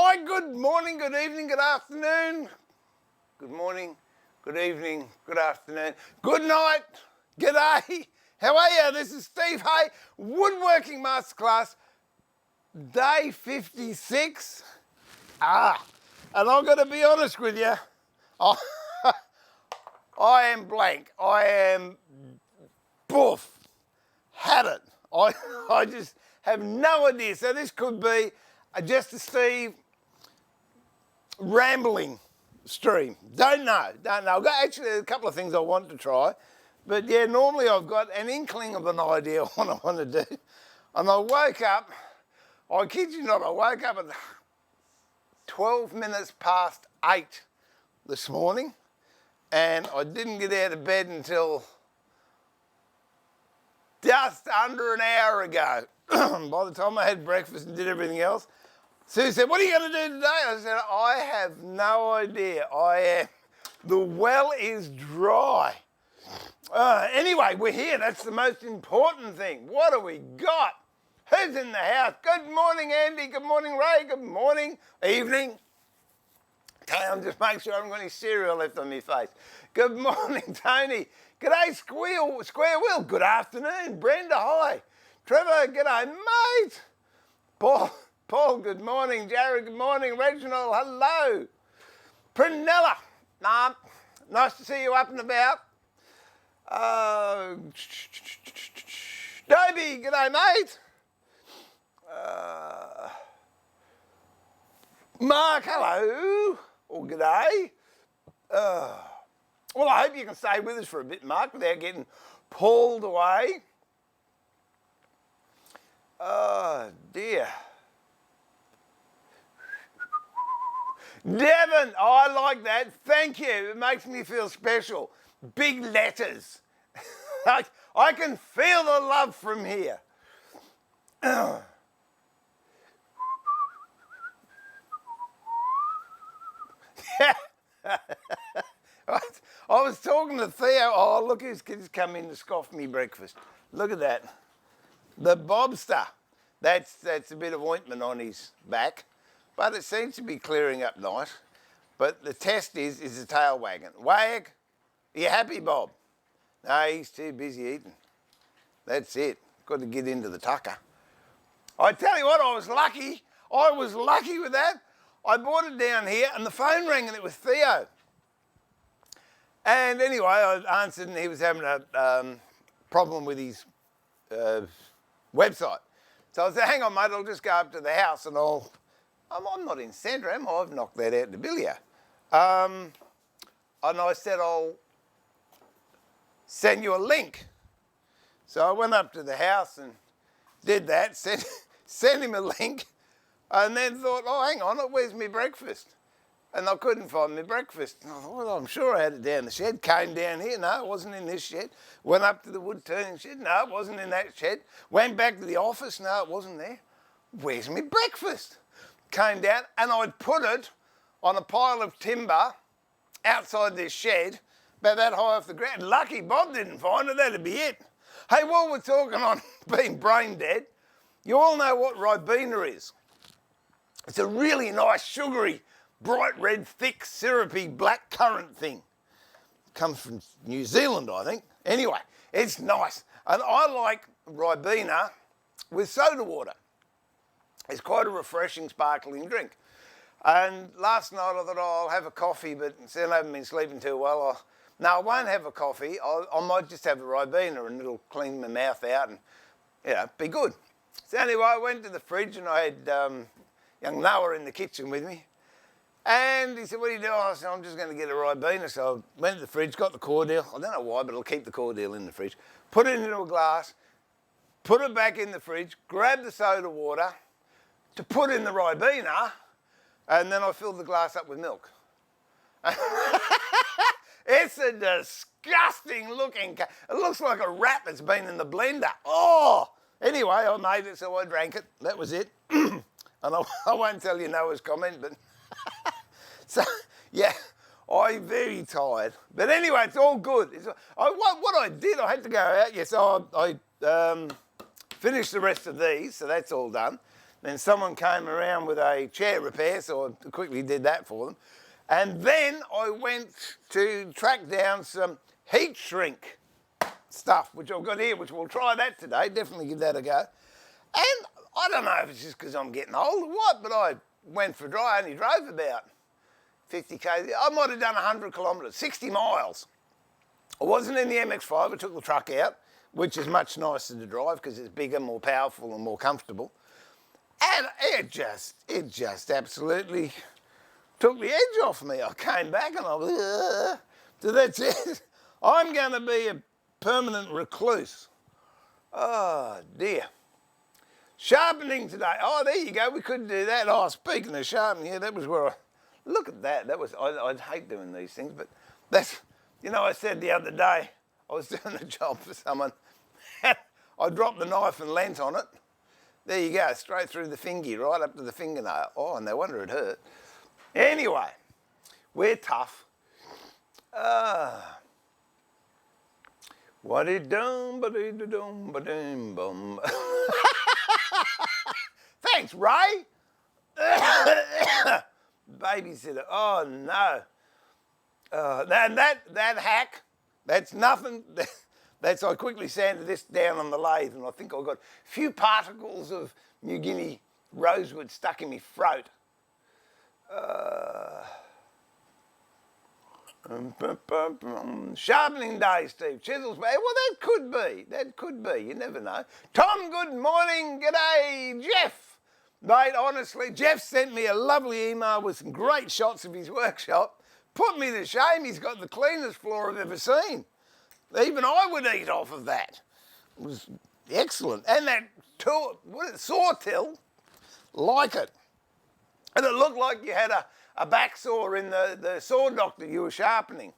right, good morning, good evening, good afternoon. Good morning, good evening, good afternoon, good night, g'day. How are you? This is Steve Hay, Woodworking Masterclass, day 56. And I've got to be honest with you, I am blank. I am boof. Had it. I just have no idea. So this could be just a Steve rambling stream. Don't know. I've got actually a couple of things I want to try. But yeah, normally I've got an inkling of an idea of what I want to do. And I woke up, I kid you not, I woke up at 12 minutes past 8 this morning. And I didn't get out of bed until just under an hour ago. By the time I had breakfast and did everything else, Sue said, "What are you going to do today?" I said, "I have no idea. The well is dry." Anyway, we're here. That's the most important thing. What do we got? Who's in the house? Good morning, Andy. Good morning, Ray. Good morning, evening. Okay, I'm just making sure I haven't got any cereal left on my face. Good morning, Tony. G'day, Square Wheel. Good afternoon. Brenda, hi. Trevor, g'day, mate. Paul, good morning. Jared, good morning. Reginald, hello. Prunella, nice to see you up and about. Dobie, g'day, mate. Mark, hello. Or g'day. Well, I hope you can stay with us for a bit, Mark, without getting pulled away. Oh, dear. Devon, I like that. Thank you. It makes me feel special. Big letters. I can feel the love from here. I was talking to Theo. Oh, look who's just come in to scoff me breakfast. Look at that. The Bobster. That's a bit of ointment on his back, but it seems to be clearing up nice. But the test is the tail wagging. Wag, are you happy, Bob? No, he's too busy eating. That's it. Got to get into the tucker. I tell you what, I was lucky. I was lucky with that. I brought it down here and the phone rang and it was Theo. And anyway, I answered and he was having a problem with his website. So I said, hang on, mate, I'll just go up to the house and I'm not in centre, am I? I've knocked that out in the billiard. And I said, I'll send you a link. So I went up to the house and did that, sent him a link, and then thought, oh, hang on, where's my breakfast? And I couldn't find my breakfast. And I thought, well, I'm sure I had it down the shed. Came down here, no, it wasn't in this shed. Went up to the Woodturning shed, no, it wasn't in that shed. Went back to the office, no, it wasn't there. Where's my breakfast? Came down and I'd put it on a pile of timber outside this shed, about that high off the ground. Lucky Bob didn't find it, that'd be it. Hey, while we're talking on being brain dead, you all know what Ribena is. It's a really nice, sugary, bright red, thick, syrupy black currant thing. Comes from New Zealand, I think. Anyway, it's nice. And I like Ribena with soda water. It's quite a refreshing, sparkling drink. And last night I thought, oh, I'll have a coffee, but since I haven't been sleeping too well, no, I won't have a coffee. I might just have a Ribena and it'll clean my mouth out and, you know, be good. So anyway, I went to the fridge and I had young Noah in the kitchen with me. And he said, what are you doing? I said, I'm just going to get a Ribena. So I went to the fridge, got the cordial. I don't know why, but I'll keep the cordial in the fridge. Put it into a glass, put it back in the fridge, grabbed the soda water to put in the Ribena, and then I filled the glass up with milk. It's a disgusting looking, it looks like a rat that's been in the blender. Oh! Anyway, I made it, so I drank it. That was it. And I won't tell you Noah's comment, but... So, yeah, I'm very tired. But anyway, it's all good. What I did, I had to go out. Yes, I finished the rest of these, so that's all done. Then someone came around with a chair repair, so I quickly did that for them. And then I went to track down some heat shrink stuff, which I've got here, which we'll try that today, definitely give that a go. And I don't know if it's just because I'm getting old or what, but I went for a drive, I only drove about 50 k's. I might have done 100 kilometres, 60 miles. I wasn't in the MX-5, I took the truck out, which is much nicer to drive because it's bigger, more powerful and more comfortable. And it just absolutely took the edge off me. I came back and I was, so that's it. I'm going to be a permanent recluse. Oh dear. Sharpening today. Oh, there you go. We could do that. Oh, speaking of sharpening, yeah, that was where I, look at that. That was, I'd hate doing these things, but that's, you know, I said the other day, I was doing a job for someone. I dropped the knife and leant on it. There you go, straight through the fingy, right up to the fingernail. Oh, no wonder it hurt. Anyway, we're tough. What it done, but it done, but bum. Thanks, Ray. Babysitter. Oh no. That hack. That's nothing. That's, I quickly sanded this down on the lathe, and I think I got a few particles of New Guinea rosewood stuck in my throat. Sharpening day, Steve. Chisels. Well, that could be. That could be. You never know. Tom, good morning. G'day, Jeff. Mate, honestly, Jeff sent me a lovely email with some great shots of his workshop. Put me to shame. He's got the cleanest floor I've ever seen. Even I would eat off of that. It was excellent. And that saw till, like it. And it looked like you had a back saw in the saw dock that you were sharpening.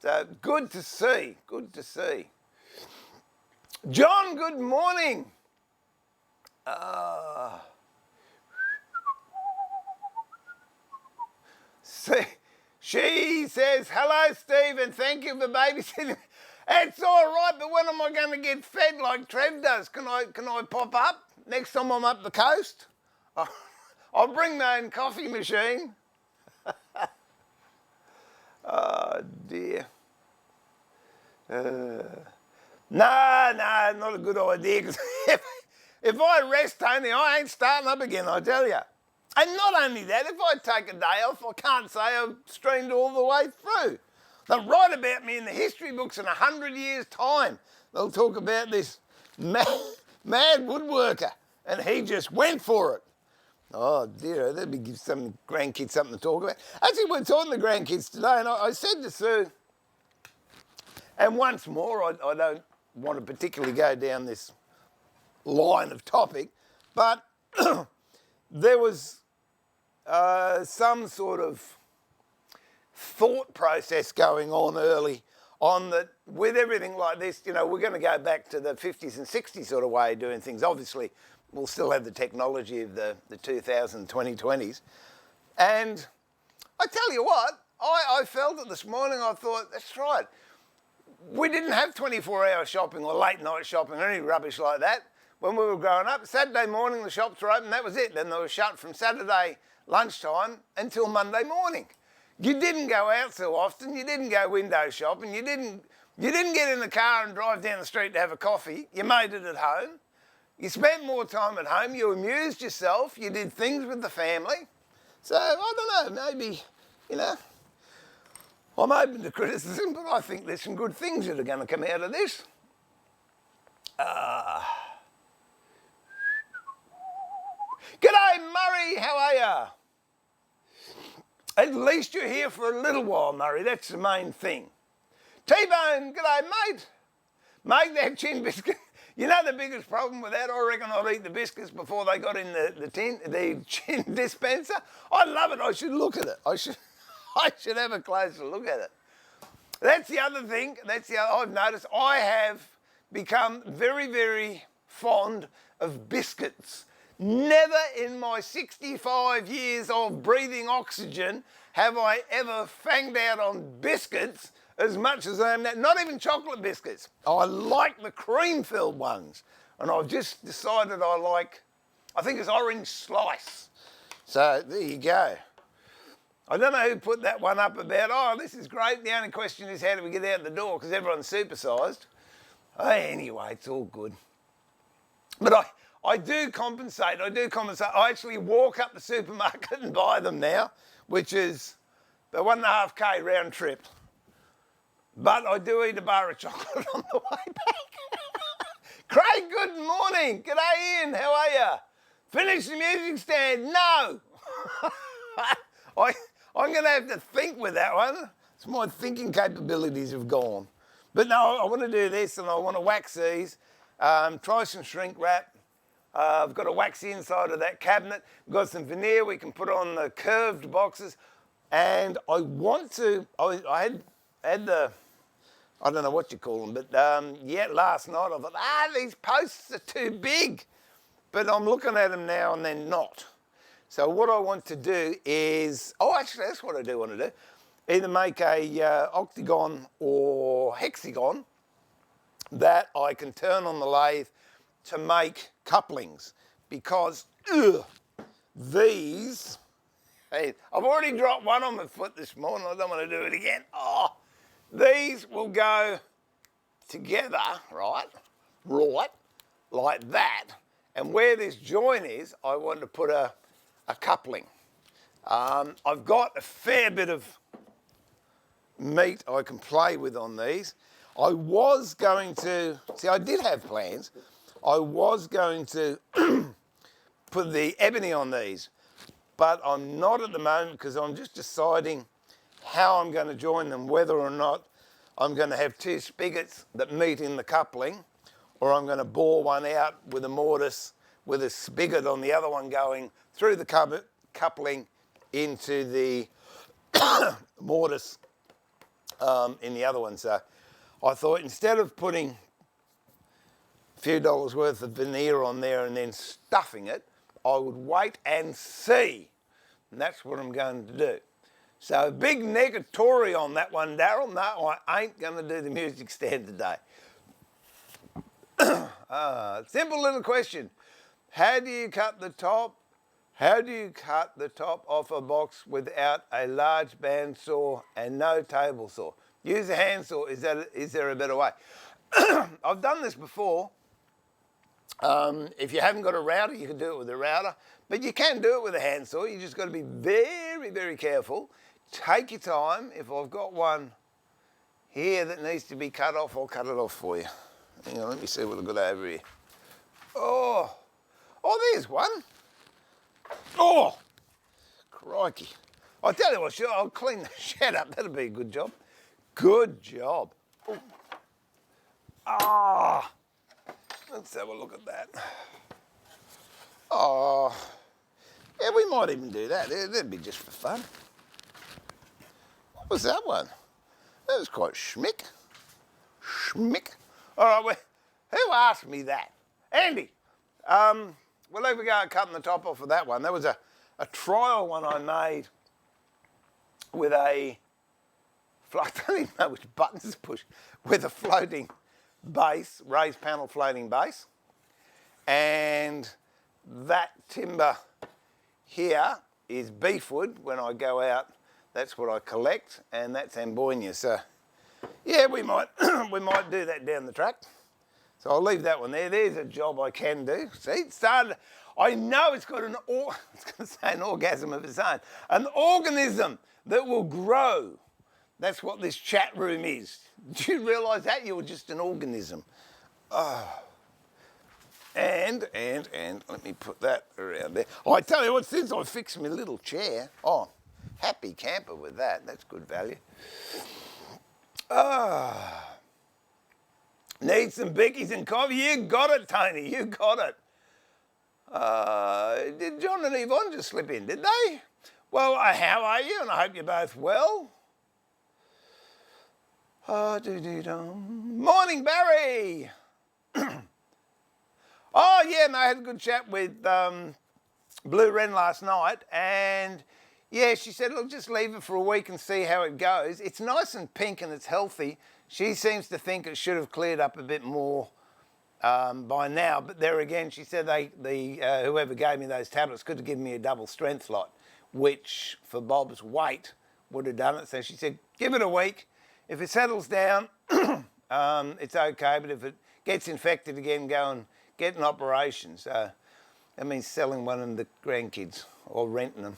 So good to see, good to see. John, good morning. She says, hello, Steve, and thank you for babysitting. It's all right, but when am I going to get fed like Trev does? Can I pop up next time I'm up the coast? I'll bring my own coffee machine. Oh, dear. No, not a good idea. Because if I rest, Tony, I ain't starting up again, I tell you. And not only that, if I take a day off, I can't say I've streamed all the way through. They'll write about me in the history books in 100 years' time. They'll talk about this mad woodworker, and he just went for it. Oh dear, that'd give some grandkids something to talk about. Actually, we're talking to grandkids today, and I said to Sue, and once more, I don't want to particularly go down this line of topic, but there was some sort of thought process going on early on that with everything like this, you know, we're going to go back to the 50s and 60s sort of way of doing things. Obviously, we'll still have the technology of the 2020s. And I tell you what, I felt it this morning. I thought, that's right. We didn't have 24-hour shopping or late night shopping or any rubbish like that. When we were growing up, Saturday morning the shops were open, that was it. Then they were shut from Saturday lunchtime until Monday morning. You didn't go out so often, you didn't go window shopping, you didn't get in the car and drive down the street to have a coffee, you made it at home. You spent more time at home, you amused yourself, you did things with the family. So, I don't know, maybe, you know, I'm open to criticism, but I think there's some good things that are going to come out of this. G'day, Murray, how are ya? At least you're here for a little while, Murray, that's the main thing. T-Bone, g'day, mate. Make that chin biscuit. You know the biggest problem with that? I reckon I'd eat the biscuits before they got in the chin dispenser. I love it. I should look at it. I should have a closer look at it. That's the other thing. I've noticed. I have become very, very fond of biscuits. Never in my 65 years of breathing oxygen have I ever fanged out on biscuits as much as I am now. Not even chocolate biscuits. I like the cream-filled ones. And I've just decided I like I think it's orange slice. So there you go. I don't know who put that one up about, oh, this is great. The only question is how do we get out the door because everyone's supersised. Anyway, it's all good. But I do compensate. I actually walk up the supermarket and buy them now, which is the 1.5K round trip. But I do eat a bar of chocolate on the way back. Craig, good morning. G'day, Ian. How are you? Finish the music stand? No. I'm going to have to think with that one. It's my thinking capabilities have gone. But no, I want to do this and I want to wax these. Try some shrink wrap. I've got to wax the inside of that cabinet. We've got some veneer we can put on the curved boxes. And I want to, I had the, I don't know what you call them, but last night I thought, these posts are too big. But I'm looking at them now and they're not. So what I want to do is, actually that's what I do want to do. Either make a octagon or hexagon that I can turn on the lathe to make couplings. Because these, hey, I've already dropped one on my foot this morning, I don't want to do it again. These will go together, right, like that. And where this joint is, I want to put a coupling. I've got a fair bit of meat I can play with on these. I was going to, I did have plans. I was going to put the ebony on these, but I'm not at the moment because I'm just deciding how I'm going to join them, whether or not I'm going to have two spigots that meet in the coupling, or I'm going to bore one out with a mortise with a spigot on the other one going through the coupling into the mortise in the other one. So I thought instead of putting a few dollars worth of veneer on there and then stuffing it, I would wait and see. And that's what I'm going to do. So big negatory on that one, Daryl. No, I ain't going to do the music stand today. Simple little question. How do you cut the top? How do you cut the top off a box without a large bandsaw and no table saw? Use a handsaw. Is there a better way? I've done this before. If you haven't got a router, you can do it with a router. But you can do it with a handsaw. You just got to be very, very careful. Take your time. If I've got one here that needs to be cut off, I'll cut it off for you. Hang on, let me see what I've got over here. Oh, there's one. Oh, crikey. I'll tell you what, sure, I'll clean the shed up. That'll be a good job. Good job. Let's have a look at that. Yeah, we might even do that. That'd be just for fun. What was that one? That was quite schmick. All right, who asked me that? Andy. We'll have a go at cutting the top off of that one. That was a trial one I made with I don't even know which buttons to push, with a floating base, raised panel floating base. And that timber here is beefwood. When I go out, that's what I collect, and that's ambonia. So yeah, we might do that down the track. So I'll leave that one there. There's a job I can do. See, it started. I know it's got an orgasm of its own. An organism that will grow. That's what this chat room is. Do you realise that? You're just an organism. And let me put that around there. I tell you what, since I fixed my little chair, happy camper with that. That's good value. Need some bickies and coffee? You got it, Tony. You got it. Did John and Yvonne just slip in, did they? Well, how are you? And I hope you're both well. Morning, Barry. Yeah, no, I had a good chat with Blue Wren last night, and yeah, she said, look, just leave it for a week and see how it goes. It's nice and pink and it's healthy. She seems to think it should have cleared up a bit more by now. But there again, she said whoever gave me those tablets could have given me a double strength lot, which for Bob's weight would have done it. So she said, give it a week. If it settles down, it's okay. But if it gets infected again, go and get an operation. So that means selling one of the grandkids or renting them.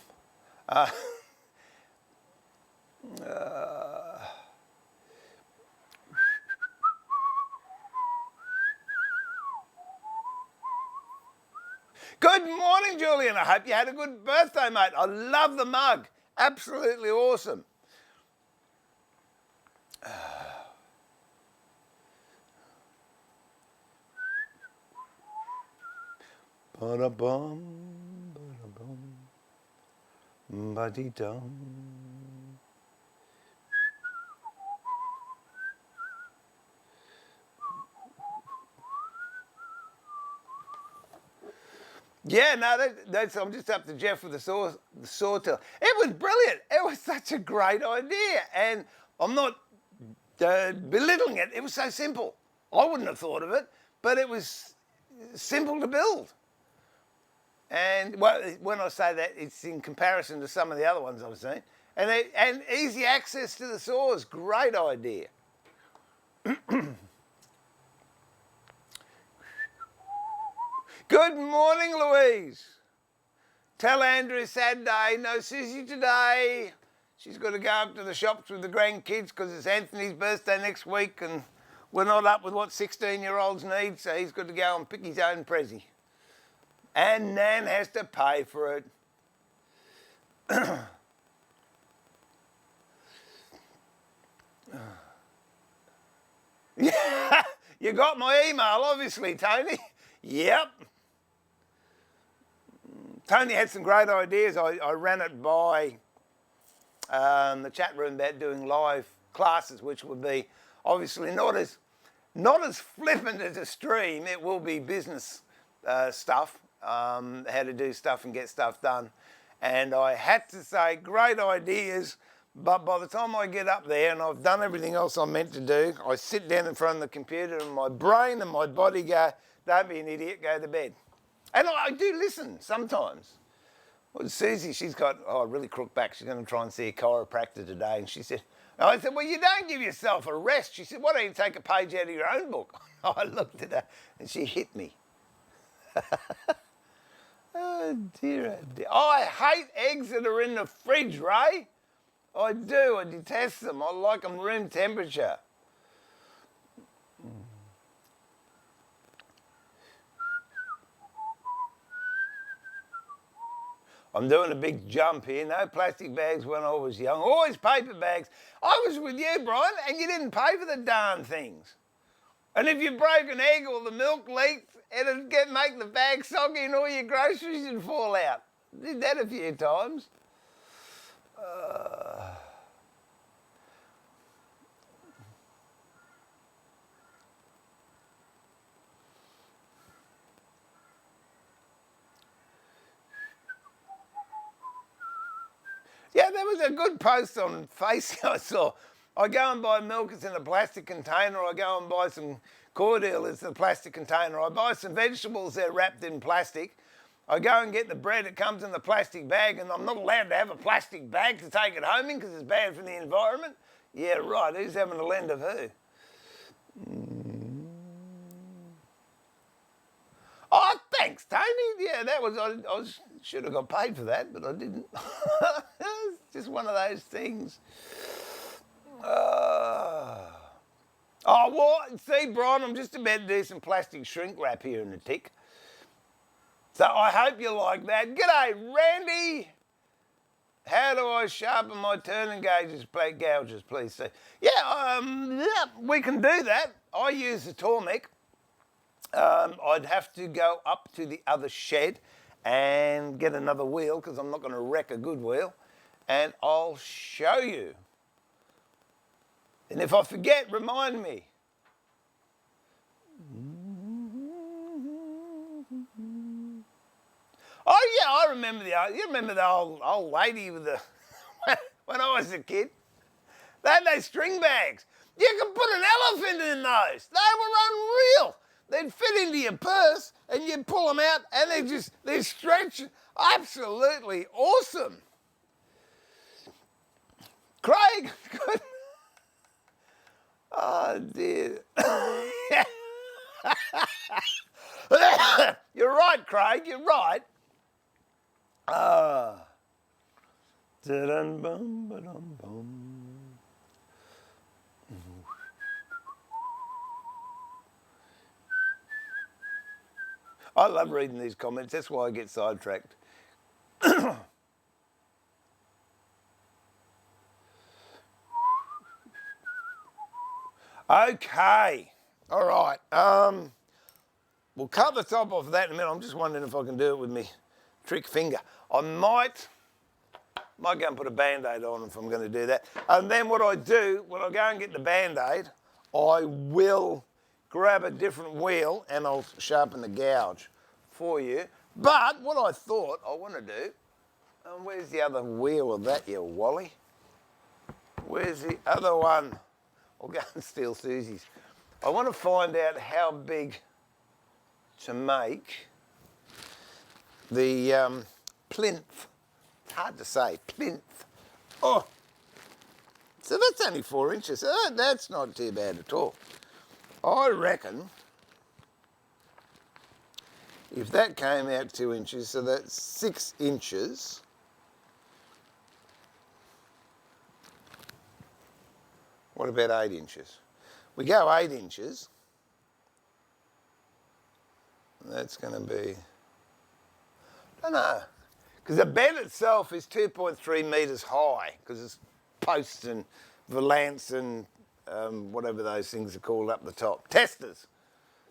Good morning, Julian. I hope you had a good birthday, mate. I love the mug. Absolutely awesome. Ba-da-bum, ba-da-bum, ba-dee-dum. Yeah, no, I'm just up to Jeff with the sawtill. It was brilliant. It was such a great idea. And I'm not belittling it. It was so simple. I wouldn't have thought of it, but it was simple to build. And well, when I say that, it's in comparison to some of the other ones I've seen. And easy access to the saws, great idea. Good morning, Louise. Tell Andrew sad day, no Susie today. She's got to go up to the shops with the grandkids because it's Anthony's birthday next week and we're not up with what 16-year-olds need, so he's got to go and pick his own pressie. And Nan has to pay for it. Yeah, you got my email, obviously, Tony. Yep. Tony had some great ideas. I ran it by the chat room about doing live classes, which would be obviously not as flippant as a stream. It will be business stuff, how to do stuff and get stuff done. And I had to say, great ideas, but by the time I get up there and I've done everything else I'm meant to do, I sit down in front of the computer and my brain and my body go, don't be an idiot, go to bed. And I do listen sometimes. Well, Susie, she's got a really crook back. She's going to try and see a chiropractor today. And she said, I said, well, you don't give yourself a rest. She said, why don't you take a page out of your own book? I looked at her and she hit me. Oh, dear, oh, dear. I hate eggs that are in the fridge, Ray. I do. I detest them. I like them room temperature. I'm doing a big jump here. No plastic bags when I was young. Always paper bags. I was with you, Brian, and you didn't pay for the darn things. And if you broke an egg or the milk leaked, it'd make the bag soggy and all your groceries would fall out. Did that a few times. Yeah, there was a good post on Facebook I saw. I go and buy milk, it's in a plastic container. I go and buy some cordial, it's in a plastic container. I buy some vegetables, they're wrapped in plastic. I go and get the bread, it comes in the plastic bag, and I'm not allowed to have a plastic bag to take it home in because it's bad for the environment. Yeah, right, who's having a lend of who? Oh, thanks, Tony. Yeah, that was, I should have got paid for that, but I didn't. It's just one of those things. Oh, well, see, Brian, I'm just about to do some plastic shrink wrap here in a tick. So I hope you like that. G'day, Randy. How do I sharpen my turning gouges, please? So, yeah, we can do that. I use the Tormek. I'd have to go up to the other shed and get another wheel because I'm not going to wreck a good wheel. And I'll show you. And if I forget, remind me. Oh yeah, I remember you remember the old lady with the when I was a kid. They had those string bags. You could put an elephant in those. They were unreal. they'd fit into your purse and you'd pull them out and they're stretching. Absolutely awesome. Craig, good. Oh dear. You're right, Craig, you're right. I love reading these comments, that's why I get sidetracked. Okay, all right. We'll cut the top off of that in a minute. I'm just wondering if I can do it with me trick finger. I might go and put a Band-Aid on if I'm going to do that. And then what I do, when I go and get the Band-Aid, I will grab a different wheel and I'll sharpen the gouge for you. But what I thought I want to do, where's the other wheel of that, you Wally? Where's the other one? I'll go and steal Susie's. I want to find out how big to make the plinth. It's hard to say, plinth. Oh, so that's only 4 inches. That's not too bad at all. I reckon if that came out 2 inches, so that's 6 inches. What about 8 inches? We go 8 inches. That's going to be, I don't know, because the bed itself is 2.3 metres high, because it's posts and volants and whatever those things are called up the top. Testers,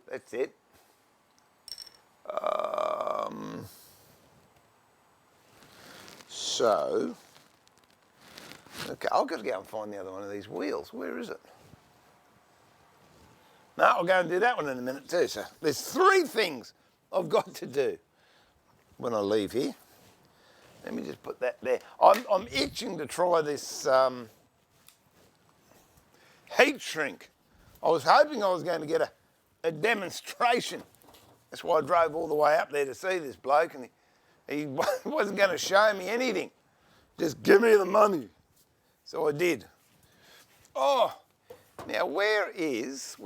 that's it. So, okay, I've got to go and find the other one of these wheels. Where is it? No, I'll go and do that one in a minute too. So there's 3 things I've got to do when I leave here. Let me just put that there. I'm itching to try this heat shrink. I was hoping I was going to get a demonstration. That's why I drove all the way up there to see this bloke, and he wasn't going to show me anything. Just give me the money. So I did. Oh. Now, where is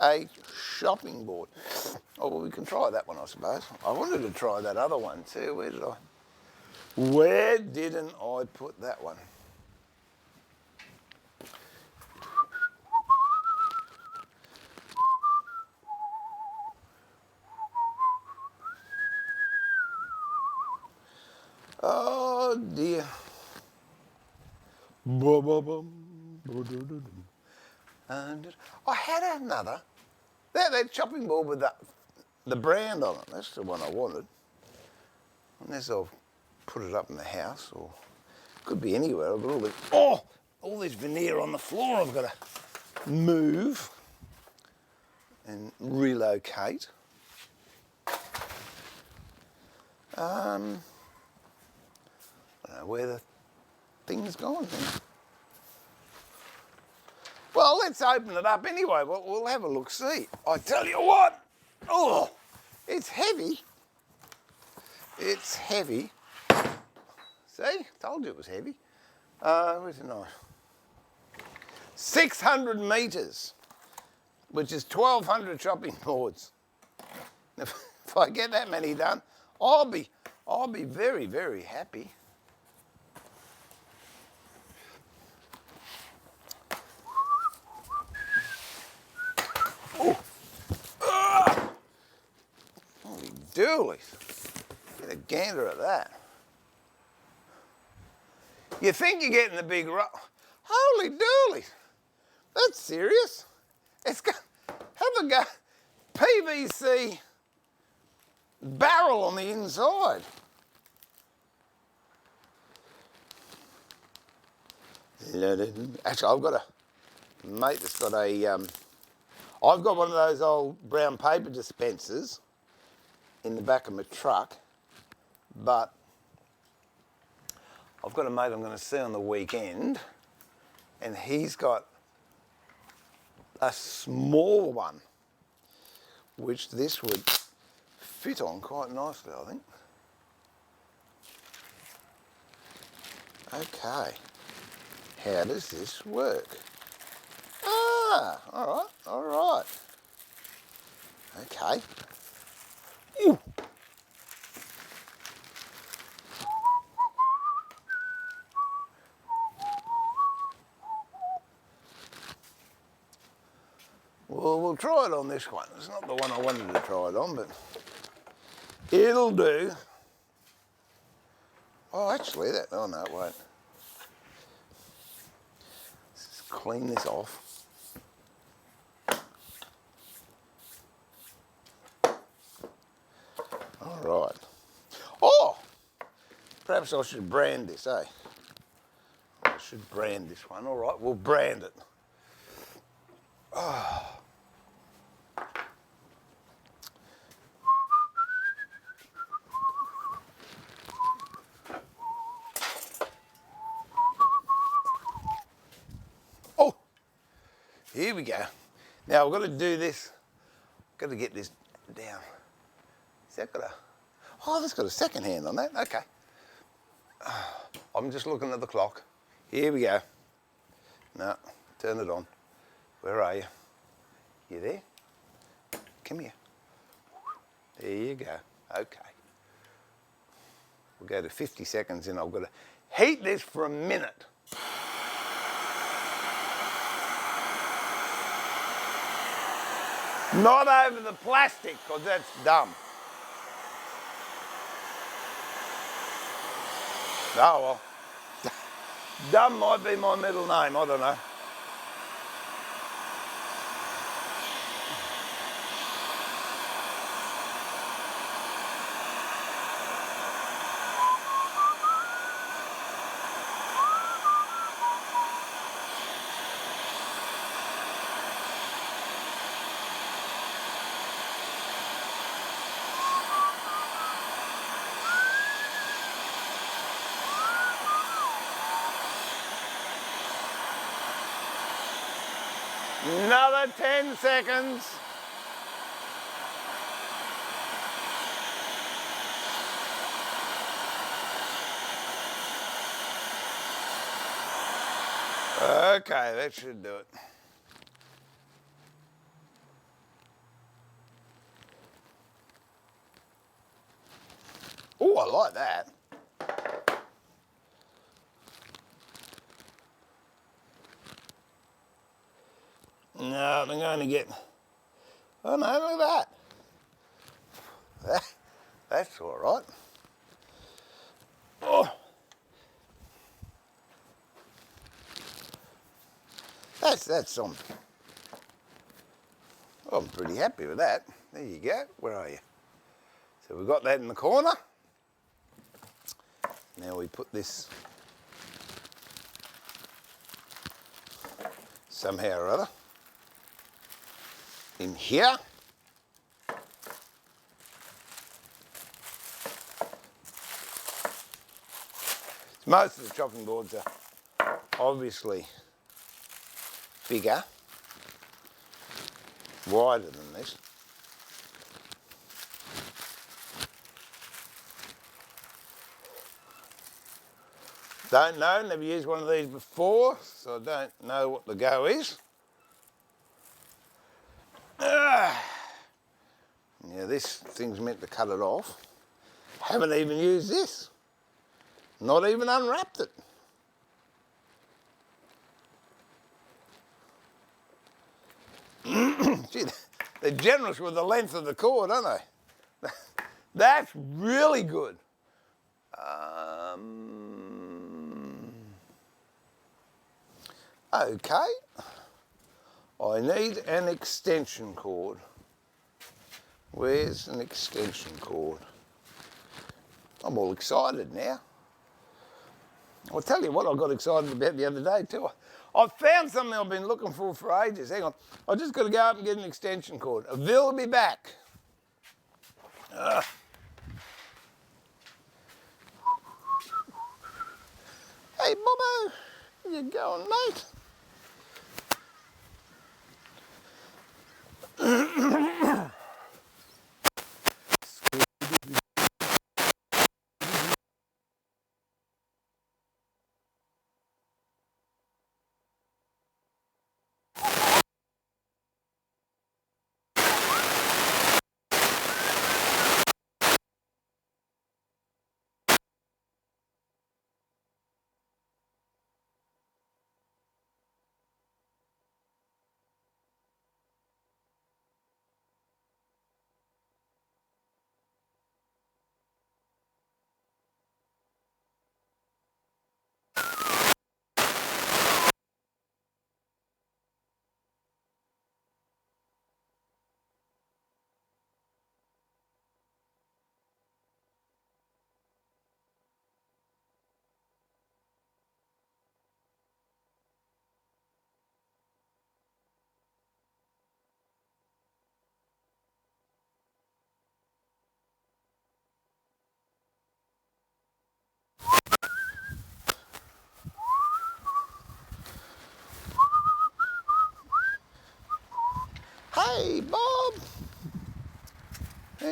a shopping board? Oh, well, we can try that one, I suppose. I wanted to try that other one too. Where didn't I put that one? Oh, dear. I had another. That chopping board with the brand on it. That's the one I wanted. Unless I'll put it up in the house, or could be anywhere. I've got all this veneer on the floor I've got to move and relocate. I don't know where the thing's gone then. Well, let's open it up anyway. We'll have a look-see. I tell you what, oh, it's heavy. It's heavy. See, told you it was heavy. Where's the knife? 600 metres, which is 1,200 chopping boards. If I get that many done, I'll be very, very happy. Holy dooly. Get a gander at that. You think you're getting the big rock. Holy dooly. That's serious. It's got, have a PVC barrel on the inside. Actually, I've got a mate that's got a, I've got one of those old brown paper dispensers in the back of my truck, but I've got a mate I'm going to see on the weekend, and he's got a small one, which this would fit on quite nicely, I think. Okay, how does this work? Ah, all right. Okay. Ooh. Well, we'll try it on this one. It's not the one I wanted to try it on, but it'll do. Oh, actually, oh no, it won't. Let's just clean this off. All right. Oh, perhaps I should brand this, eh? I should brand this one. All right, we'll brand it. Oh. Oh, here we go. Now I've got to do this. Got to get this down. Is that got a? Oh, that's got a second hand on that. Okay. I'm just looking at the clock. Here we go. No, turn it on. Where are you? You there? Come here. There you go. Okay. We'll go to 50 seconds and I've got to heat this for a minute. Not over the plastic, because that's dumb. Oh well. Dumb might be my middle name, I don't know. Another 10 seconds. Okay, that should do it. Oh, I like that. No, I'm going to get... Oh, no, look at that. That's all right. Oh. That's something. Oh, I'm pretty happy with that. There you go. Where are you? So we've got that in the corner. Now we put this somehow or other in here. Most of the chopping boards are obviously bigger, wider than this. Don't know, never used one of these before, so I don't know what the go is. Yeah, this thing's meant to cut it off. Haven't even used this. Not even unwrapped it. Gee, they're generous with the length of the cord, aren't they? That's really good. Okay. I need an extension cord. Where's an extension cord? I'm all excited now. I'll tell you what I got excited about the other day too. I found something I've been looking for ages. Hang on. I just got to go up and get an extension cord. Vil will be back. Hey, Bobo. Where you going, mate?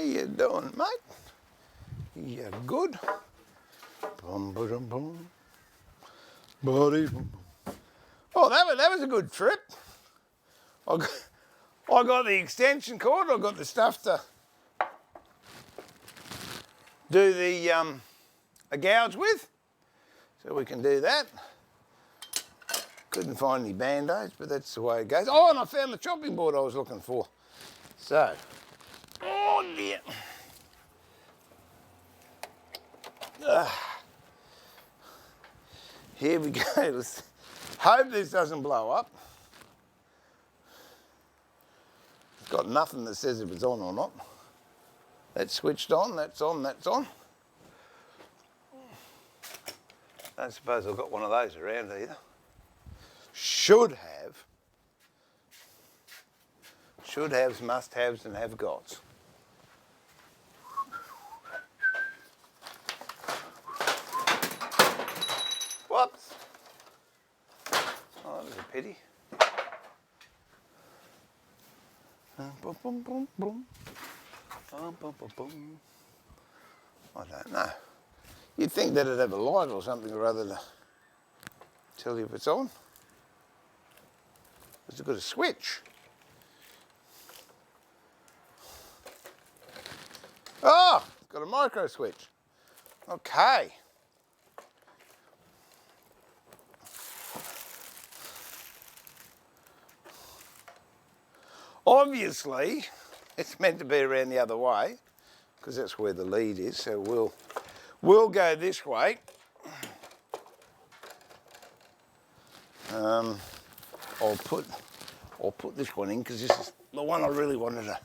you doing, mate? You good? Boom, boom, boom. Buddy, boom, boom. Oh, that was a good trip. I got the extension cord. I got the stuff to do the a gouge with, so we can do that. Couldn't find any band-aids, but that's the way it goes. Oh, and I found the chopping board I was looking for. So, oh dear. Here we go. Let's hope this doesn't blow up. It's got nothing that says if it's on or not. That's switched on, that's on, that's on. I don't suppose I've got one of those around either. Should haves, must haves, and have gots. Whoops. Oh, that was a pity. Boom, boom, boom, boom. Boom, boom, boom, boom. I don't know. You'd think that it'd have a light or something or other to tell you if it's on. It's got a switch. Oh, it's got a micro switch. Okay. Obviously, it's meant to be around the other way because that's where the lead is. So we'll go this way. I'll put this one in because this is the one I really wanted to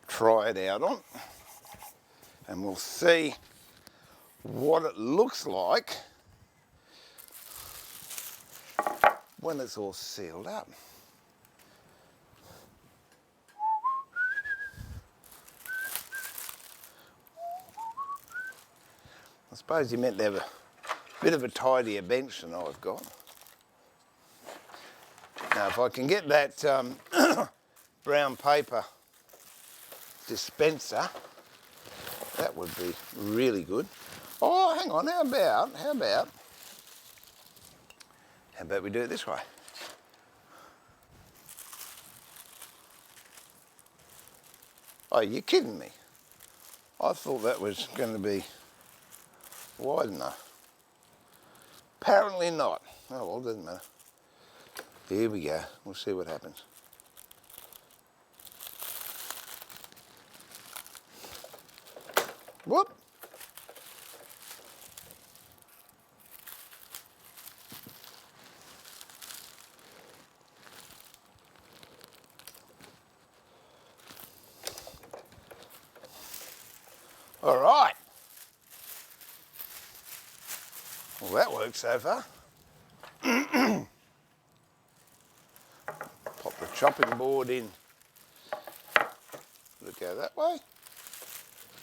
try it out on, and we'll see what it looks like when it's all sealed up. I suppose you meant to have a bit of a tidier bench than I've got. Now, if I can get that brown paper dispenser, that would be really good. Oh, hang on, how about we do it this way? Oh, you're kidding me. I thought that was going to be wide enough. Apparently not. Oh well, doesn't matter. Here we go. We'll see what happens. Whoop. All right. Well, that works so far. Pop the chopping board in. Will it go that way?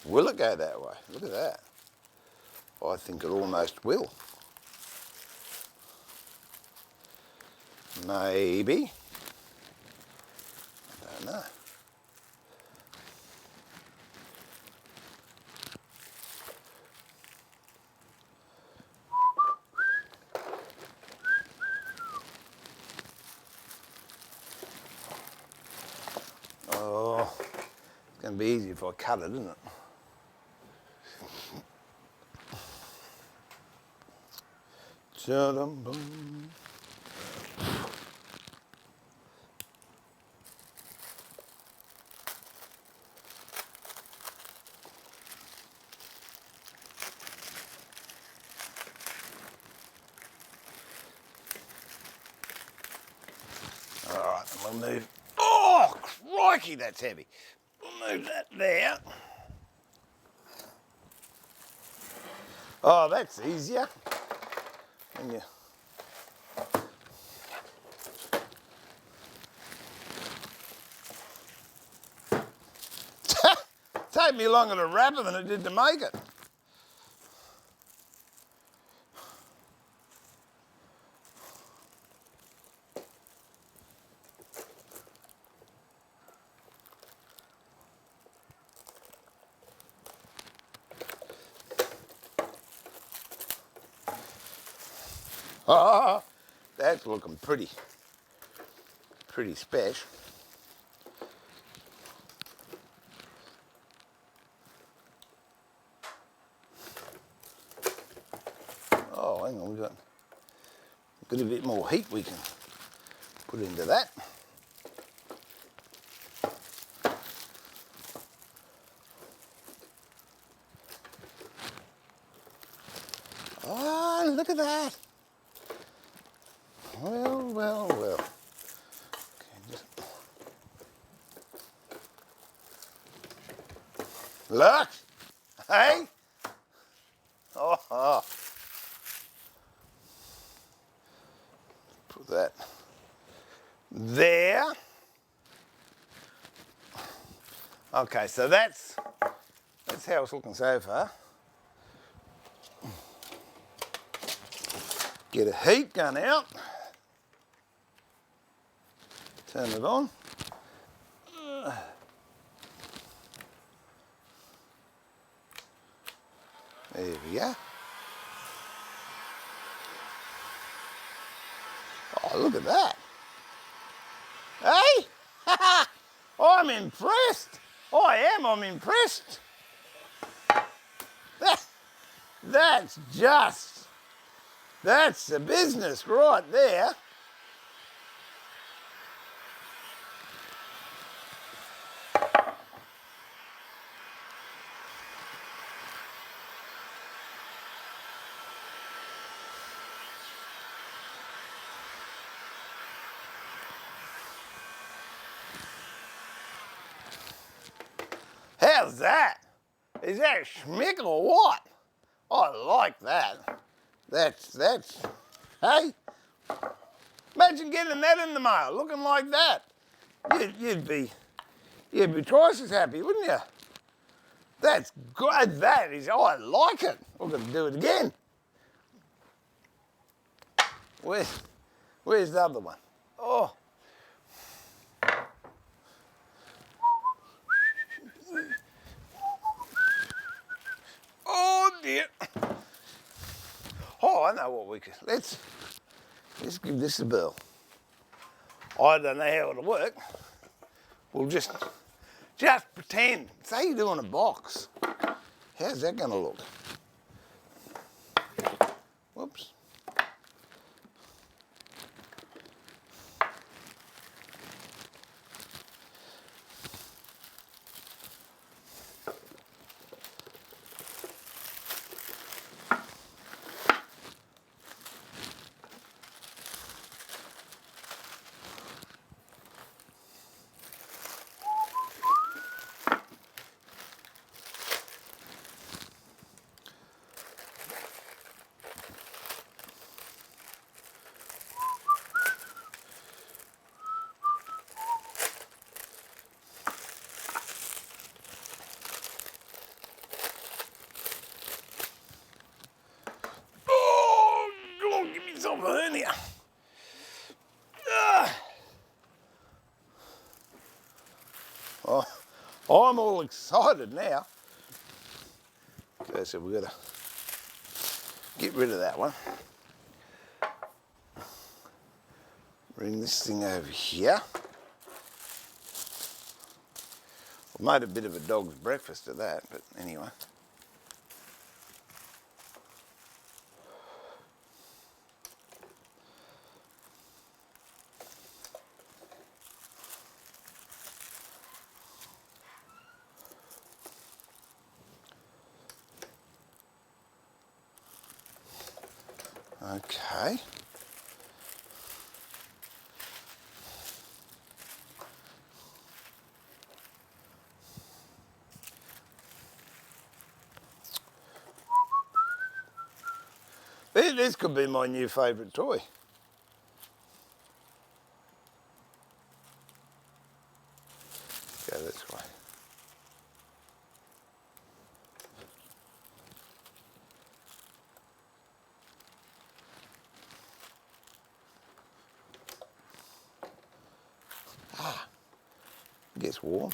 Will it go that way? Look at that. I think it almost will. Maybe. I don't know. Oh, it's going to be easy if I cut it, isn't it? Ta-dum-bum. All right, and we'll move. Oh, crikey, that's heavy. We'll move that there. Oh, that's easier. And you take me longer to wrap it than it did to make it. That's looking pretty special. Oh, hang on, we've got a bit more heat we can put into that. Oh, look at that. Well, well, well. Okay, just... Look! Hey! Oh. Put that there. Okay, so that's how it's looking so far. Get a heat gun out. Turn it on. There we go. Oh, look at that. Hey! I'm impressed. I'm impressed. That's the business right there. How's that? Is that schmick or what? I like that. That's, hey, imagine getting that in the mail, looking like that. You'd be twice as happy, wouldn't you? That's good, that is, I like it. We're going to do it again. Where's the other one? Oh. Oh dear. Oh, I know what we could. Let's give this a whirl. I don't know how it'll work. We'll just pretend. Say you're doing a box. How's that going to look? Whoops. Some hernia. Oh, I'm all excited now. Okay, so we've got to get rid of that one. Bring this thing over here. I made a bit of a dog's breakfast of that, but anyway. Okay. This could be my new favourite toy. Go this way. Gets warm.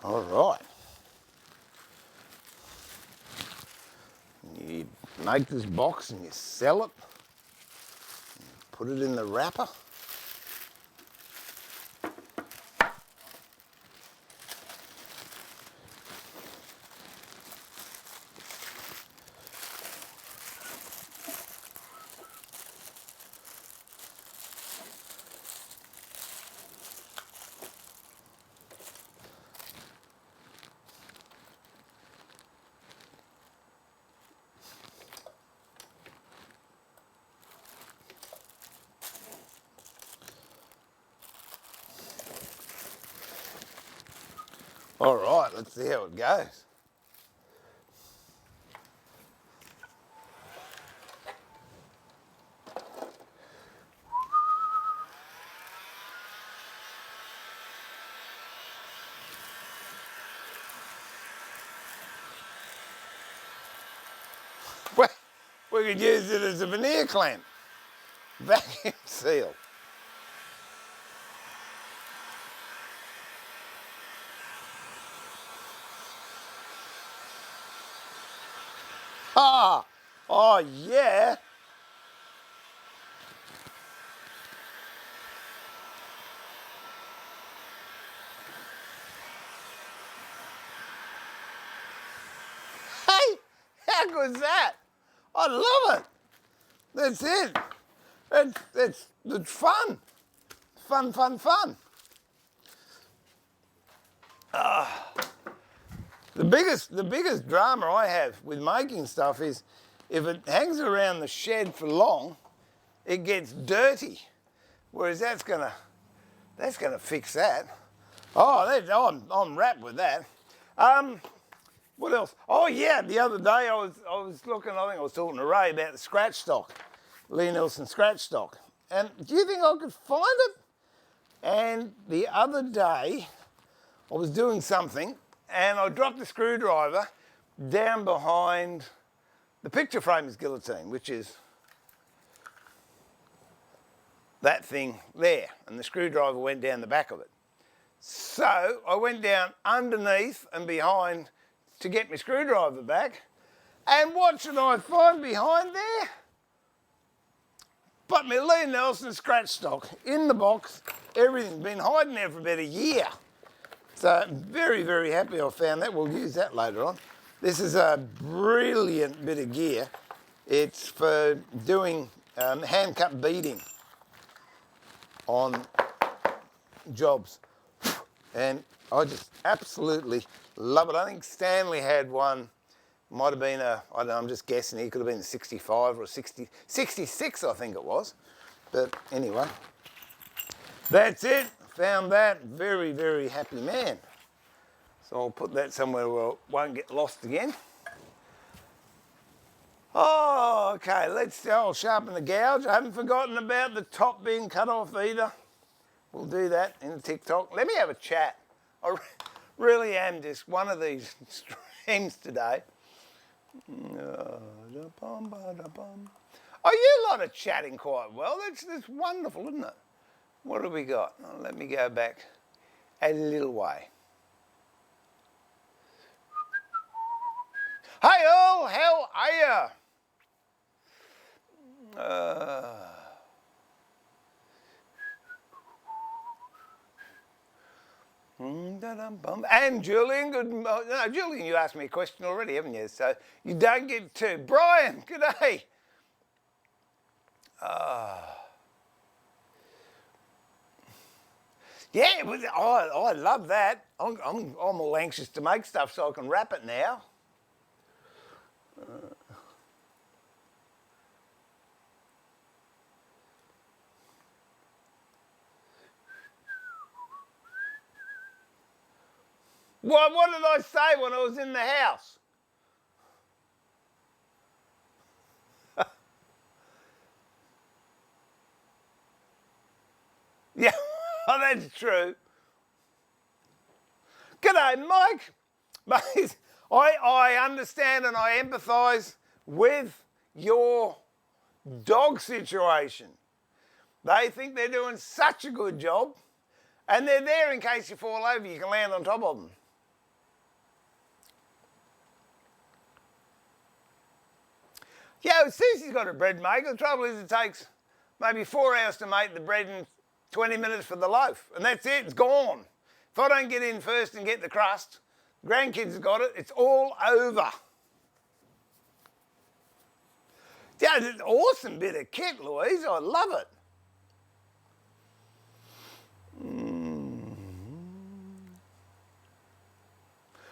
All right. You make this box and you sell it. Put it in the wrapper. All right, let's see how it goes. Well, we could use it as a veneer clamp. Vacuum seal. Ah, oh yeah. Hey, how good's that? I love it. That's it. It's fun. Fun, fun, fun. The biggest drama I have with making stuff is if it hangs around the shed for long, it gets dirty. Whereas that's gonna fix that. Oh, I'm wrapped with that. What else? Oh yeah, the other day I was looking. I think I was talking to Ray about the scratch stock, Lee Nelson scratch stock. And do you think I could find it? And the other day I was doing something and I dropped the screwdriver down behind the picture framer's guillotine, which is that thing there, and the screwdriver went down the back of it. So I went down underneath and behind to get my screwdriver back, and what should I find behind there? But my Lee Nelson scratch stock in the box. Everything's been hiding there for about a year. So very, very happy I found that. We'll use that later on. This is a brilliant bit of gear. It's for doing hand cut beading on jobs. And I just absolutely love it. I think Stanley had one, might have been I don't know, I'm just guessing, he could have been a 65 or a 66 I think it was. But anyway, that's it. Found that. Very, very happy man. So I'll put that somewhere where it won't get lost again. Oh, okay, I'll sharpen the gouge. I haven't forgotten about the top being cut off either. We'll do that in TikTok. Let me have a chat. I really am just one of these streams today. Oh, you lot are chatting quite well. That's wonderful, isn't it? What have we got? Oh, let me go back a little way. Hey all, how are you? And Julian, no, Julian, you asked me a question already, haven't you? So you don't get to. Brian, good day. Yeah, I love that. I'm all anxious to make stuff so I can wrap it now. What did I say when I was in the house? Yeah, oh, that's true. G'day, Mike. Mate, I understand and I empathise with your dog situation. They think they're doing such a good job, and they're there in case you fall over, you can land on top of them. Yeah, Susie's got a bread maker. The trouble is it takes maybe 4 hours to make the bread and 20 minutes for the loaf. And that's it, it's gone. If I don't get in first and get the crust, grandkids have got it, it's all over. Yeah, it's an awesome bit of kit, Louise. I love it.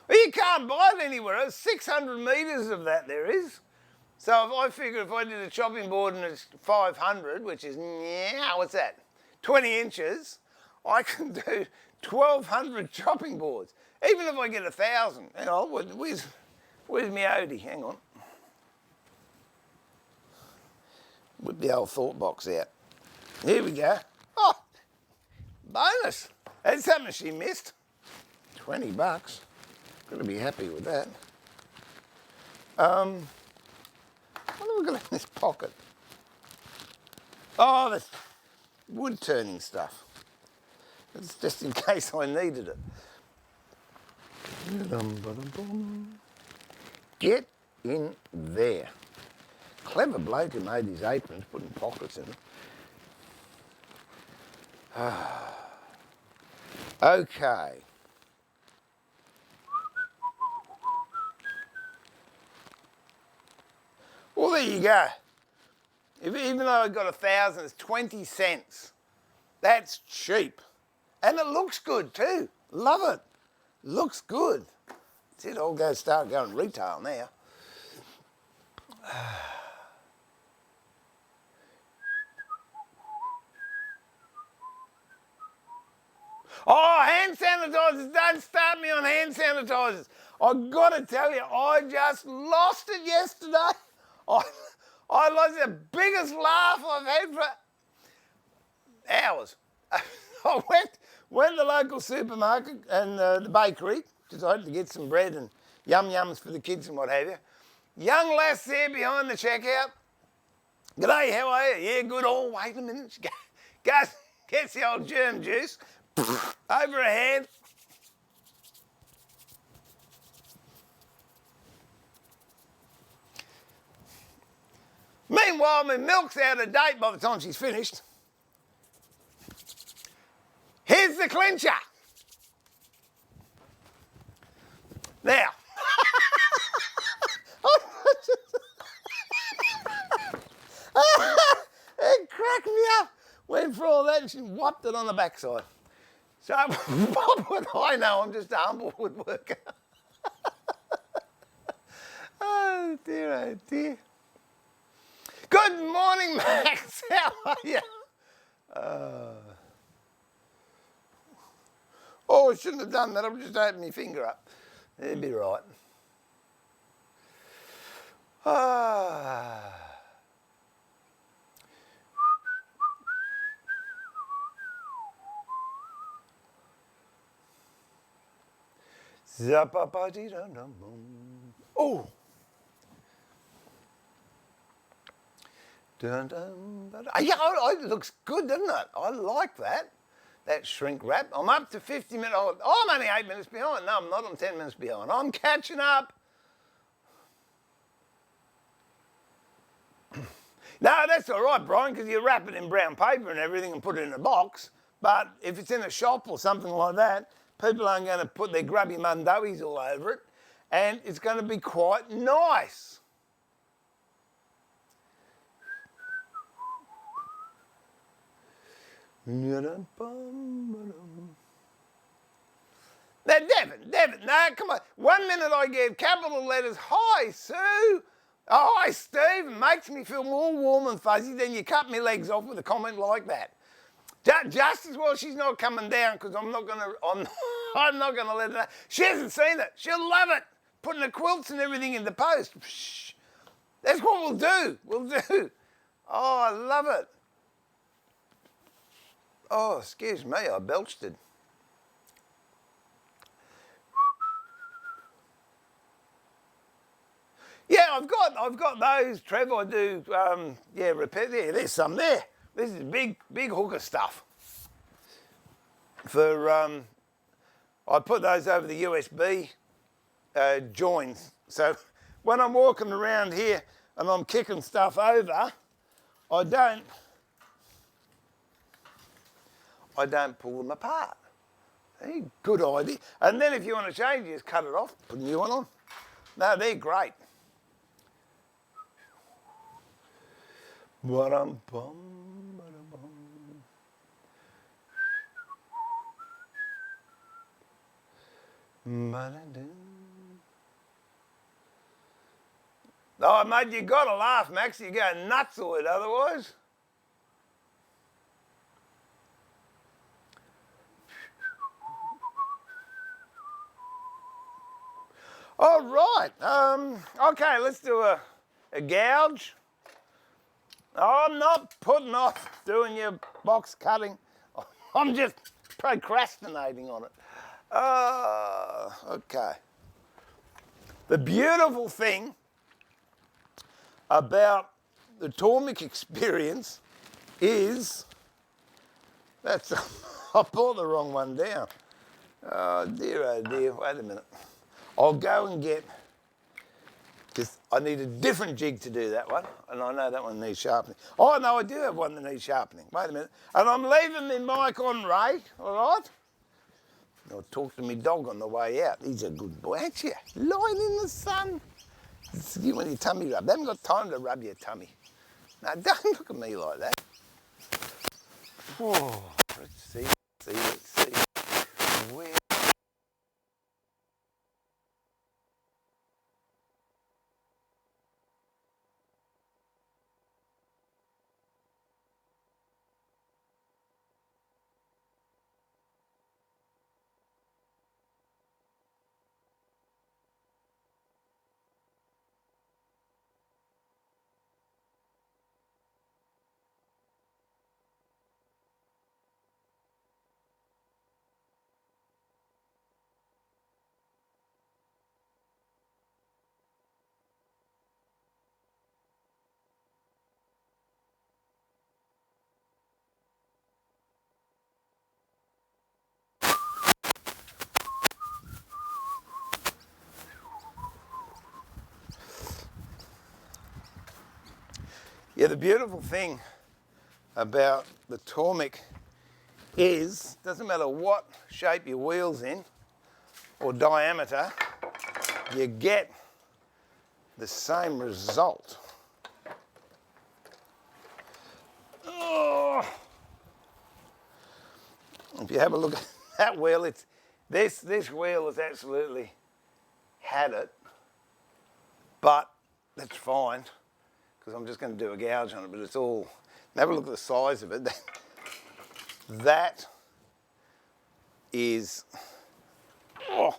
Well, you can't buy it anywhere else. 600 metres of that there is. So if I figure if I did a chopping board and it's 500, which is, yeah, what's that? 20 inches, I can do 1,200 chopping boards. Even if I get 1,000. Hang on, where's my Odie? Hang on. Whip the old thought box out. Here we go. Oh, bonus. That's something she missed. $20. Got to be happy with that. What have we got in this pocket? Oh, that's wood turning stuff. It's just in case I needed it. Get in there. Clever bloke who made these aprons, putting pockets in them. Okay. Well, there you go. Even though I got 1,000, it's 20 cents. That's cheap. And it looks good too. Love it. Looks good. That's it, I'll start going retail now. Oh, hand sanitizers, don't start me on hand sanitizers. I've got to tell you, I just lost it yesterday. I lost the biggest laugh I've had for hours. I went to the local supermarket and the bakery, because I had to get some bread and yum-yums for the kids and what have you. Young lass there behind the checkout. G'day, how are you? Yeah, good. Oh, wait a minute. She goes, gets the old germ juice, over her hand. Meanwhile, my milk's out of date by the time she's finished. Here's the clincher. Now. It cracked me up. Went for all that and she whopped it on the backside. So what would I know? I'm just a humble woodworker. Oh dear, oh dear. Good morning, Max. How are you? Oh, I shouldn't have done that. I've just opened my finger up. It'd be right. Oh. Yeah, it looks good, doesn't it? I like that. That shrink wrap. I'm up to 50 minutes. Oh, I'm only 8 minutes behind. No, I'm not. I'm 10 minutes behind. I'm catching up. No, that's all right, Brian, because you wrap it in brown paper and everything and put it in a box. But if it's in a shop or something like that, people aren't going to put their grubby mundowies all over it, and it's going to be quite nice. Now, Devin, no, come on. 1 minute I get capital letters, hi, Sue. Oh, hi, Steve. It makes me feel more warm and fuzzy than you cut me legs off with a comment like that. Just as well she's not coming down because I'm not gonna let her know. She hasn't seen it. She'll love it. Putting the quilts and everything in the post. Psh, that's what we'll do. Oh, I love it. Oh, excuse me, I belched it. Yeah, I've got those, Trev. I do, repair. Yeah, there's some there. This is big hooker stuff. For I put those over the USB joins. So when I'm walking around here, and I'm kicking stuff over, I don't pull them apart. Hey, good idea. And then if you want to change, you just cut it off, put a new one on. No, they're great. Oh, mate, you got to laugh, Max. You go nuts with it otherwise. All right. Okay, let's do a gouge. I'm not putting off doing your box cutting. I'm just procrastinating on it. Okay. The beautiful thing about the Tormic experience is that's I brought the wrong one down. Oh dear, wait a minute. I'll go and get, because I need a different jig to do that one, and I know that one needs sharpening. Oh no, I do have one that needs sharpening. Wait a minute. And I'm leaving my mic on, Ray, all right? I'll talk to my dog on the way out. He's a good boy, ain't you? Lying in the sun. You want your tummy rubbed. They haven't got time to rub your tummy. No, don't look at me like that. Oh, let's see. Where? Yeah, the beautiful thing about the Tormic is, doesn't matter what shape your wheel's in or diameter, you get the same result. Oh. If you have a look at that wheel, it's this wheel has absolutely had it, but that's fine, because I'm just going to do a gouge on it, but it's all, have a look at the size of it. That is, oh,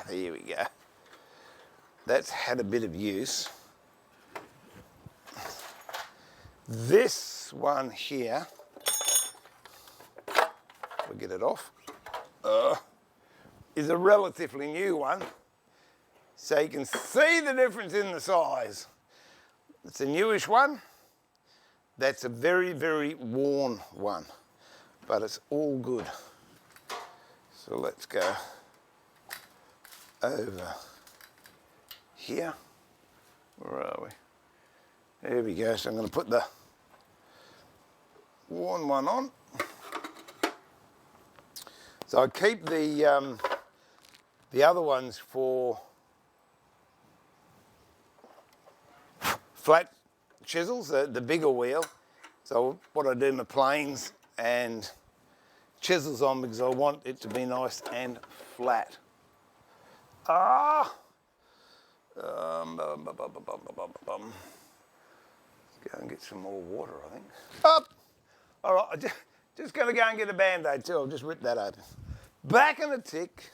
there we go. That's had a bit of use. This one here, we'll get it off, is a relatively new one. So you can see the difference in the size. It's a newish one. That's a very, very worn one, but it's all good. So let's go over here. Where are we? There we go. So I'm going to put the worn one on. So I keep the other ones for flat chisels, the bigger wheel. So what I do, my planes and chisels on, because I want it to be nice and flat. Let's go and get some more water, I think. Up. All right, I'm just going to go and get a Band-Aid too. I'll just rip that open. Back in a tick.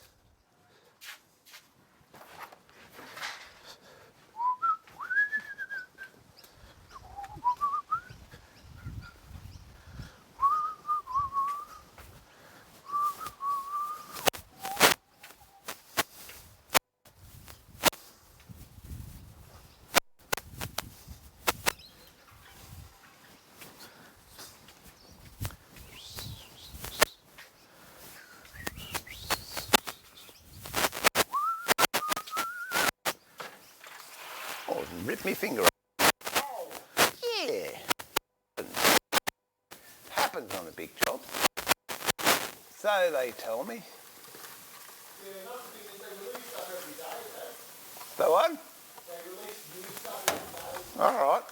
rip my finger off. Yeah. Happens on a big job. So they tell me. Yeah, another thing is they release stuff every day, The what? They release new stuff every day. All right.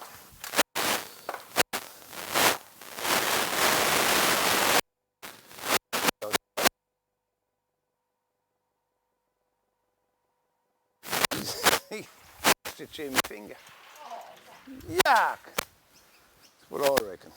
To chew my finger. Yuck. That's what I reckon.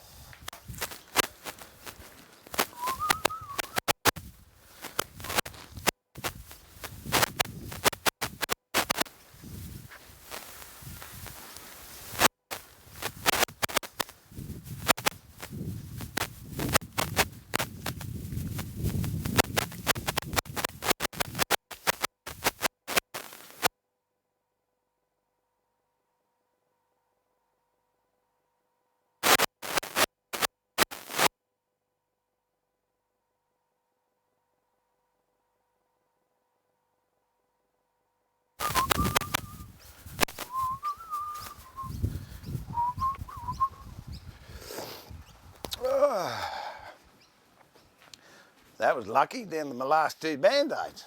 That was lucky, down to my last 2 Band-Aids.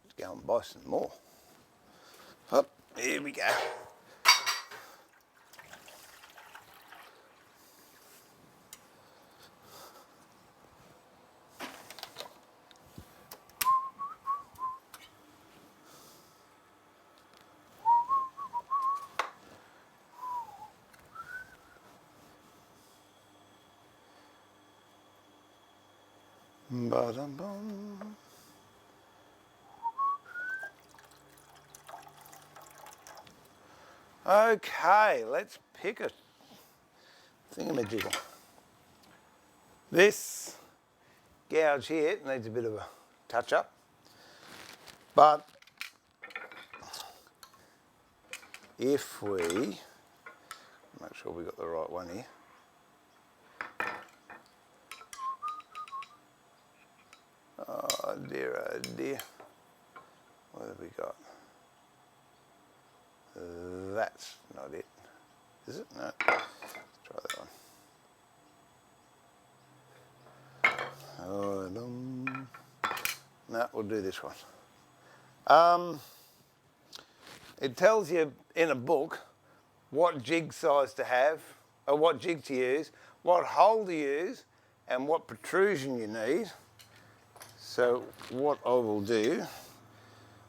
Let's go and buy some more. Up, here we go. Ba-dum-bum. Okay, let's pick a thingamajiggle. This gouge here needs a bit of a touch up, but if we make sure we got the right one here. Oh dear, what have we got? That's not it, is it? No, let's try that one. Oh, no, we'll do this one. It tells you in a book what jig size to have, or what jig to use, what hole to use, and what protrusion you need. So what I will do,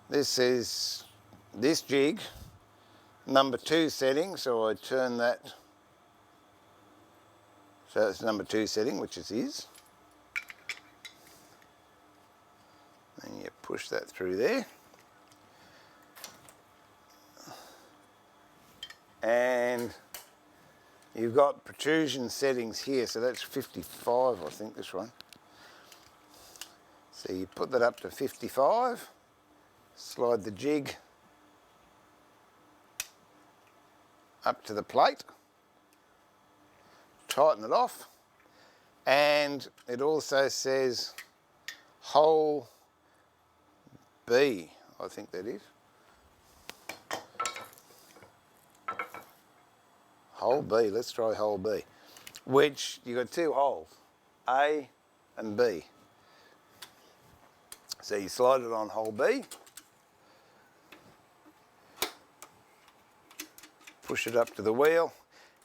this is this jig, number 2 setting, so I turn that, so it's number 2 setting, which it is. And you push that through there. And you've got protrusion settings here, so that's 55, I think, this one. So you put that up to 55, slide the jig up to the plate, tighten it off, and it also says hole B, I think that is. Hole B, let's try hole B, which you've got 2 holes, A and B. So you slide it on hole B, push it up to the wheel,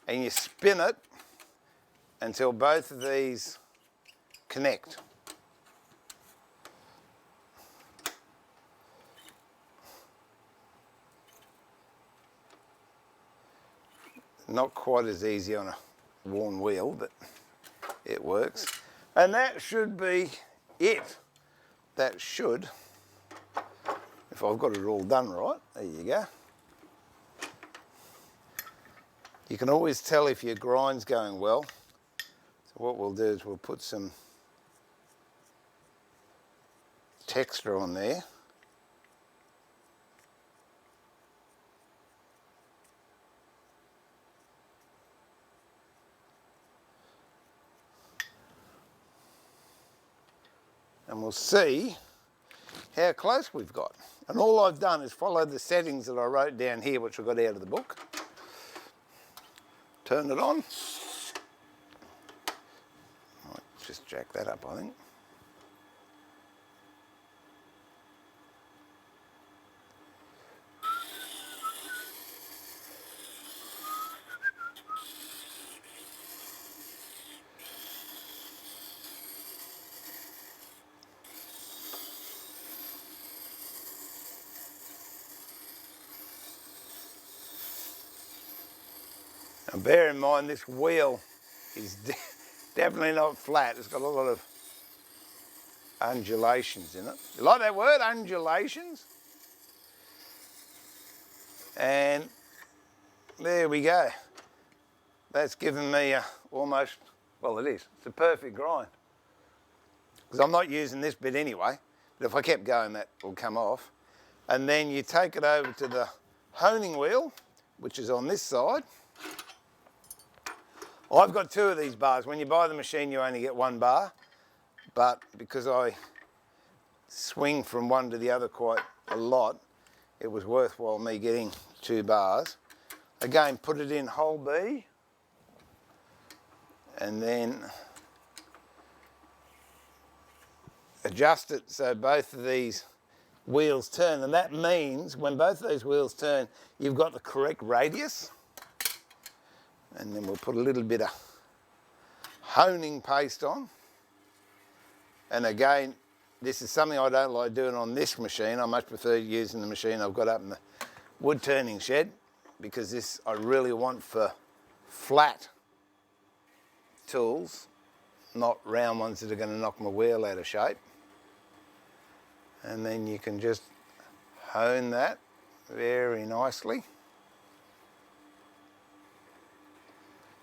and you spin it until both of these connect. Not quite as easy on a worn wheel, but it works. And that should be it. That should, if I've got it all done right, there you go. You can always tell if your grind's going well. So what we'll do is we'll put some texture on there. And we'll see how close we've got. And all I've done is follow the settings that I wrote down here, which I got out of the book. Turn it on. Might just jack that up, I think. Now bear in mind this wheel is definitely not flat. It's got a lot of undulations in it. You like that word, undulations? And there we go. That's given me almost, well it is, it's a perfect grind. Because I'm not using this bit anyway, but if I kept going that will come off. And then you take it over to the honing wheel, which is on this side. I've got 2 of these bars. When you buy the machine, you only get 1 bar. But because I swing from one to the other quite a lot, it was worthwhile me getting 2 bars. Again, put it in hole B. And then adjust it so both of these wheels turn. And that means when both of those wheels turn, you've got the correct radius. And then we'll put a little bit of honing paste on. And again, this is something I don't like doing on this machine. I much prefer using the machine I've got up in the wood turning shed, because this I really want for flat tools, not round ones that are going to knock my wheel out of shape. And then you can just hone that very nicely.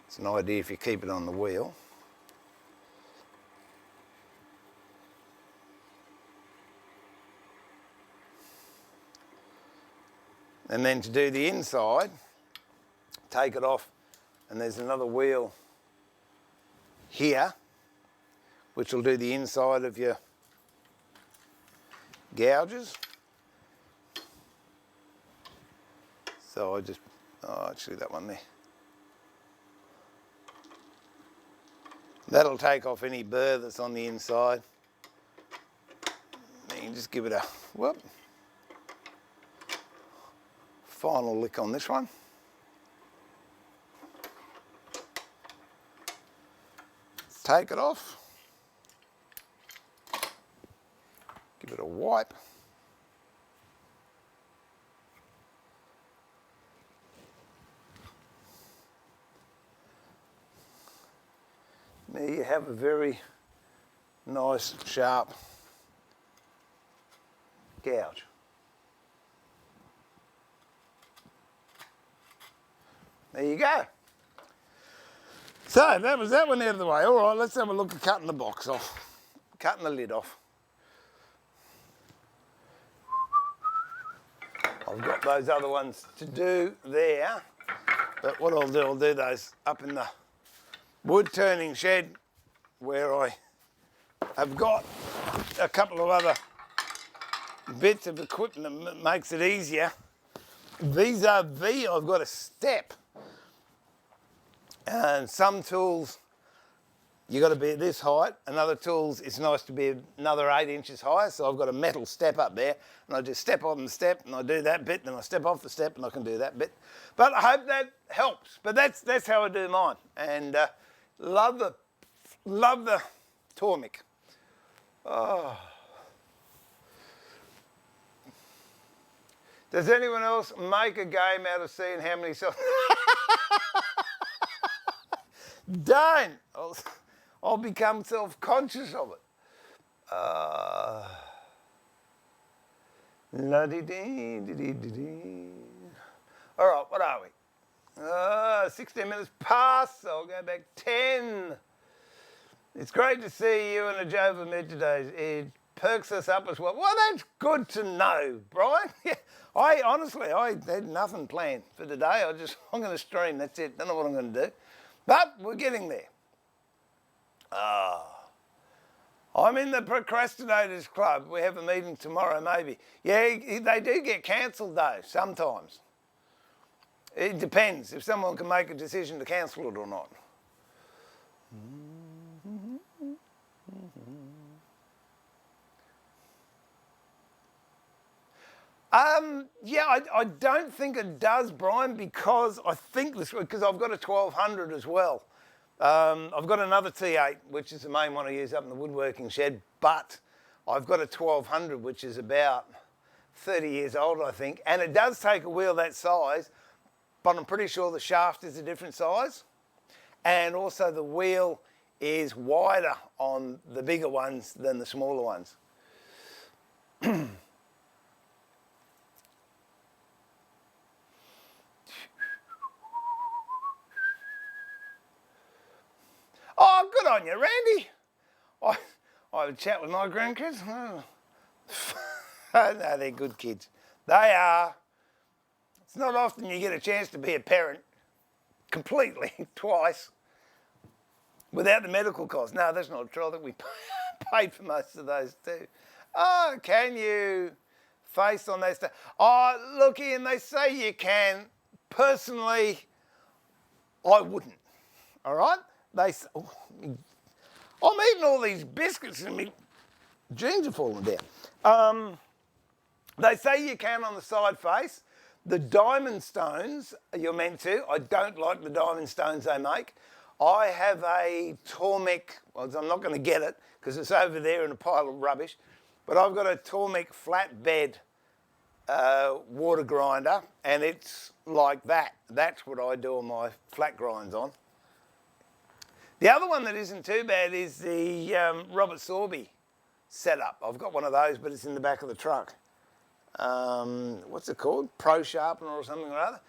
It's an idea if you keep it on the wheel. And then to do the inside, take it off, and there's another wheel here, which will do the inside of your gouges. So I just, oh, actually that one there. That'll take off any burr that's on the inside. Then you can just give it a whoop. Final lick on this one. Take it off. Give it a wipe. There you have a very nice, sharp gouge. There you go. So that was that one out of the way. All right, let's have a look at cutting the box off, cutting the lid off. I've got those other ones to do there, but what I'll do those up in the wood turning shed, where I have got a couple of other bits of equipment that makes it easier. Vis-a-vis, I've got a step. And some tools, you've got to be at this height, and other tools, it's nice to be another 8 inches higher, so I've got a metal step up there, and I just step on the step, and I do that bit, then I step off the step, and I can do that bit. But I hope that helps. But that's how I do mine. And love the Tormic. Oh. Does anyone else make a game out of seeing how many Don't. I'll become self-conscious of it. All right, what are we? 16 minutes past, so I'll go back 10. It's great to see you and a Jova Med today. It perks us up as well. Well, that's good to know, Brian. Yeah, I had nothing planned for today. I'm going to stream, that's it. Don't know what I'm going to do. But we're getting there. I'm in the procrastinators club. We have a meeting tomorrow, maybe. Yeah, they do get cancelled though, sometimes. It depends if someone can make a decision to cancel it or not. Yeah, I don't think it does, Brian, because I think because I've got a 1200 as well. I've got another T8, which is the main one I use up in the woodworking shed, but I've got a 1200, which is about 30 years old, I think, and it does take a wheel that size, but I'm pretty sure the shaft is a different size, and also the wheel is wider on the bigger ones than the smaller ones. Oh, good on you, Randy. I have a chat with my grandkids. Oh. No, they're good kids. They are. It's not often you get a chance to be a parent completely twice without the medical costs. No, that's not true. I think we paid for most of those too. Oh, can you face on that stuff? Oh, look, Ian, they say you can. Personally, I wouldn't. All right? They say, oh, I'm eating all these biscuits and my jeans are falling down. They say you can on the side face. The diamond stones, you're meant to. I don't like the diamond stones they make. I have a Tormek, well, I'm not going to get it because it's over there in a pile of rubbish, but I've got a Tormek flatbed water grinder, and it's like that. That's what I do all my flat grinds on. The other one that isn't too bad is the Robert Sorby setup. I've got one of those, but it's in the back of the truck. What's it called? Pro Sharpener or something or other.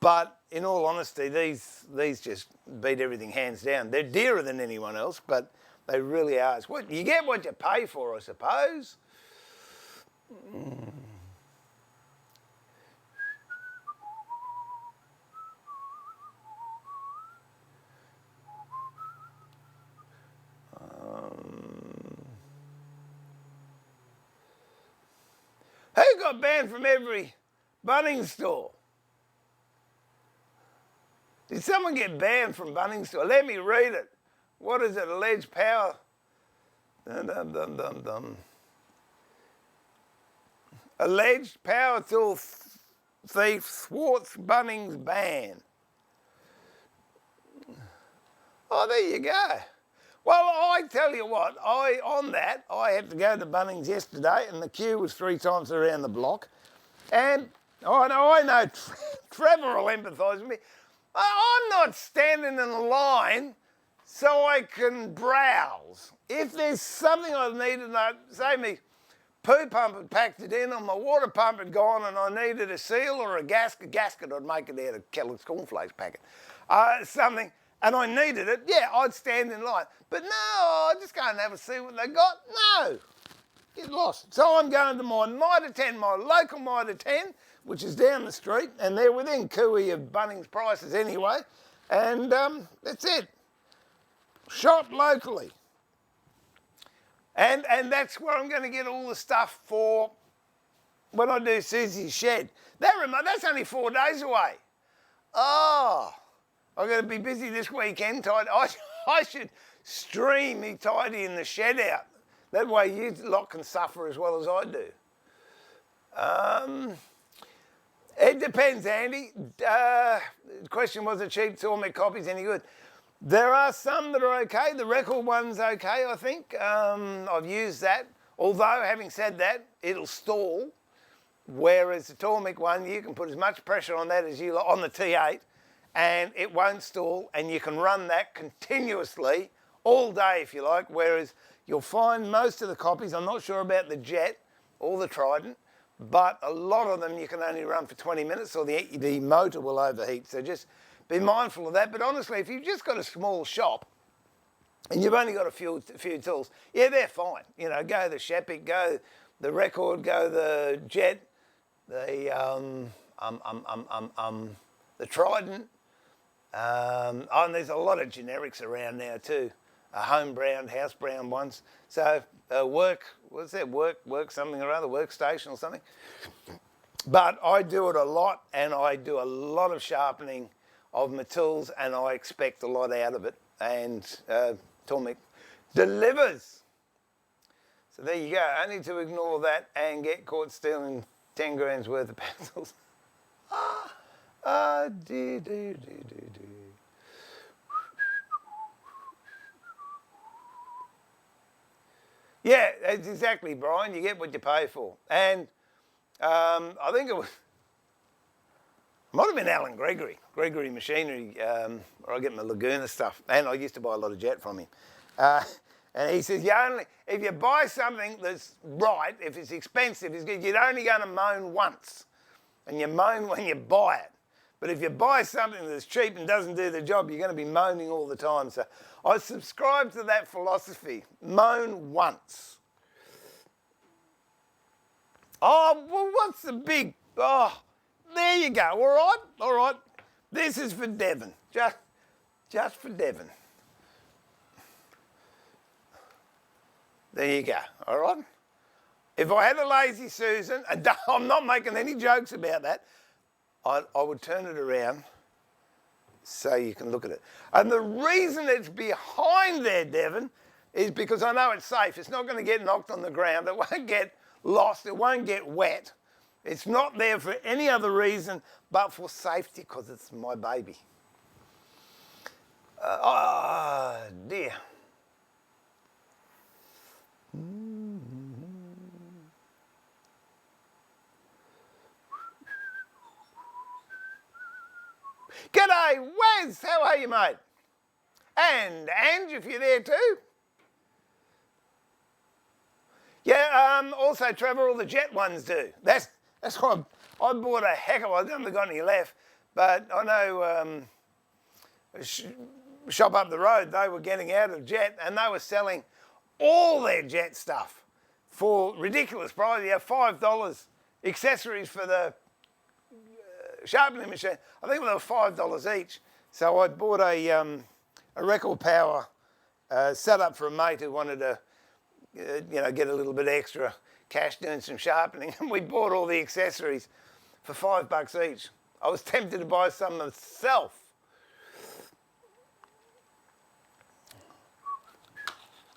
But in all honesty, these just beat everything hands down. They're dearer than anyone else, but they really are. It's what, you get what you pay for, I suppose. Who got banned from every Bunnings store? Did someone get banned from Bunnings store? Let me read it. What is it? Alleged power. Alleged power tool thief thwarts Bunnings ban. Oh, there you go. Well, I tell you what, I had to go to Bunnings yesterday and the queue was 3 times around the block. And I know Trevor will empathise with me. I'm not standing in a line so I can browse. If there's something I needed, say me poo pump had packed it in or my water pump had gone and I needed a seal or a gasket I'd make it out of Kellogg's cornflakes packet. Something. And I needed it, yeah, I'd stand in line. But no, I just go and have a see what they got. No, get lost. So I'm going to my Mitre 10, my local Mitre 10, which is down the street, and they're within cooey of Bunnings prices anyway. And that's it. Shop locally. And that's where I'm going to get all the stuff for when I do Susie's shed. That's only 4 days away. Oh. I'm going to be busy this weekend. I should stream me tidying the shed out. That way you lot can suffer as well as I do. It depends, Andy. The question was, are cheap Tormek copies any good? There are some that are okay. The record one's okay, I think. I've used that. Although, having said that, it'll stall. Whereas the Tormek one, you can put as much pressure on that as you like, on the T8, and it won't stall, and you can run that continuously all day if you like, whereas you'll find most of the copies, I'm not sure about the Jet or the Trident, but a lot of them you can only run for 20 minutes or the motor will overheat, so just be mindful of that. But honestly, if you've just got a small shop and you've only got a few tools, yeah, they're fine. You know, go the Shepic, go the Record, go the Jet, the Trident. And there's a lot of generics around now too. home browned, house browned ones. So work something or other, workstation or something. But I do it a lot, and I do a lot of sharpening of my tools, and I expect a lot out of it. And Tormek delivers. So there you go. Only to ignore that and get caught stealing 10 grams worth of pencils. Dear. Yeah, that's exactly, Brian. You get what you pay for. And I think it might have been Alan Gregory Machinery, where I get my Laguna stuff. And I used to buy a lot of jet from him. And he says, if you buy something that's right, if it's expensive, it's good, you're only going to moan once. And you moan when you buy it. But if you buy something that's cheap and doesn't do the job, you're going to be moaning all the time. So I subscribe to that philosophy. Moan once. Oh, well, what's the big... Oh, there you go. All right. This is for Devon. Just for Devon. There you go. All right? If I had a lazy Susan, and I'm not making any jokes about that, I would turn it around so you can look at it. And the reason it's behind there, Devon, is because I know it's safe. It's not going to get knocked on the ground. It won't get lost. It won't get wet. It's not there for any other reason but for safety, because it's my baby. Oh, dear. G'day, Wes. How are you, mate? And Ange, if you're there too. Yeah, also, Trevor, all the jet ones do. That's why I bought a heck of... I haven't got any left, but I know shop up the road, they were getting out of jet, and they were selling all their jet stuff for ridiculous price. You have $5 accessories for the sharpening machine. I think they were $5 each. So I bought a record power setup for a mate who wanted to, get a little bit extra cash doing some sharpening, and we bought all the accessories for $5 each. I was tempted to buy some myself.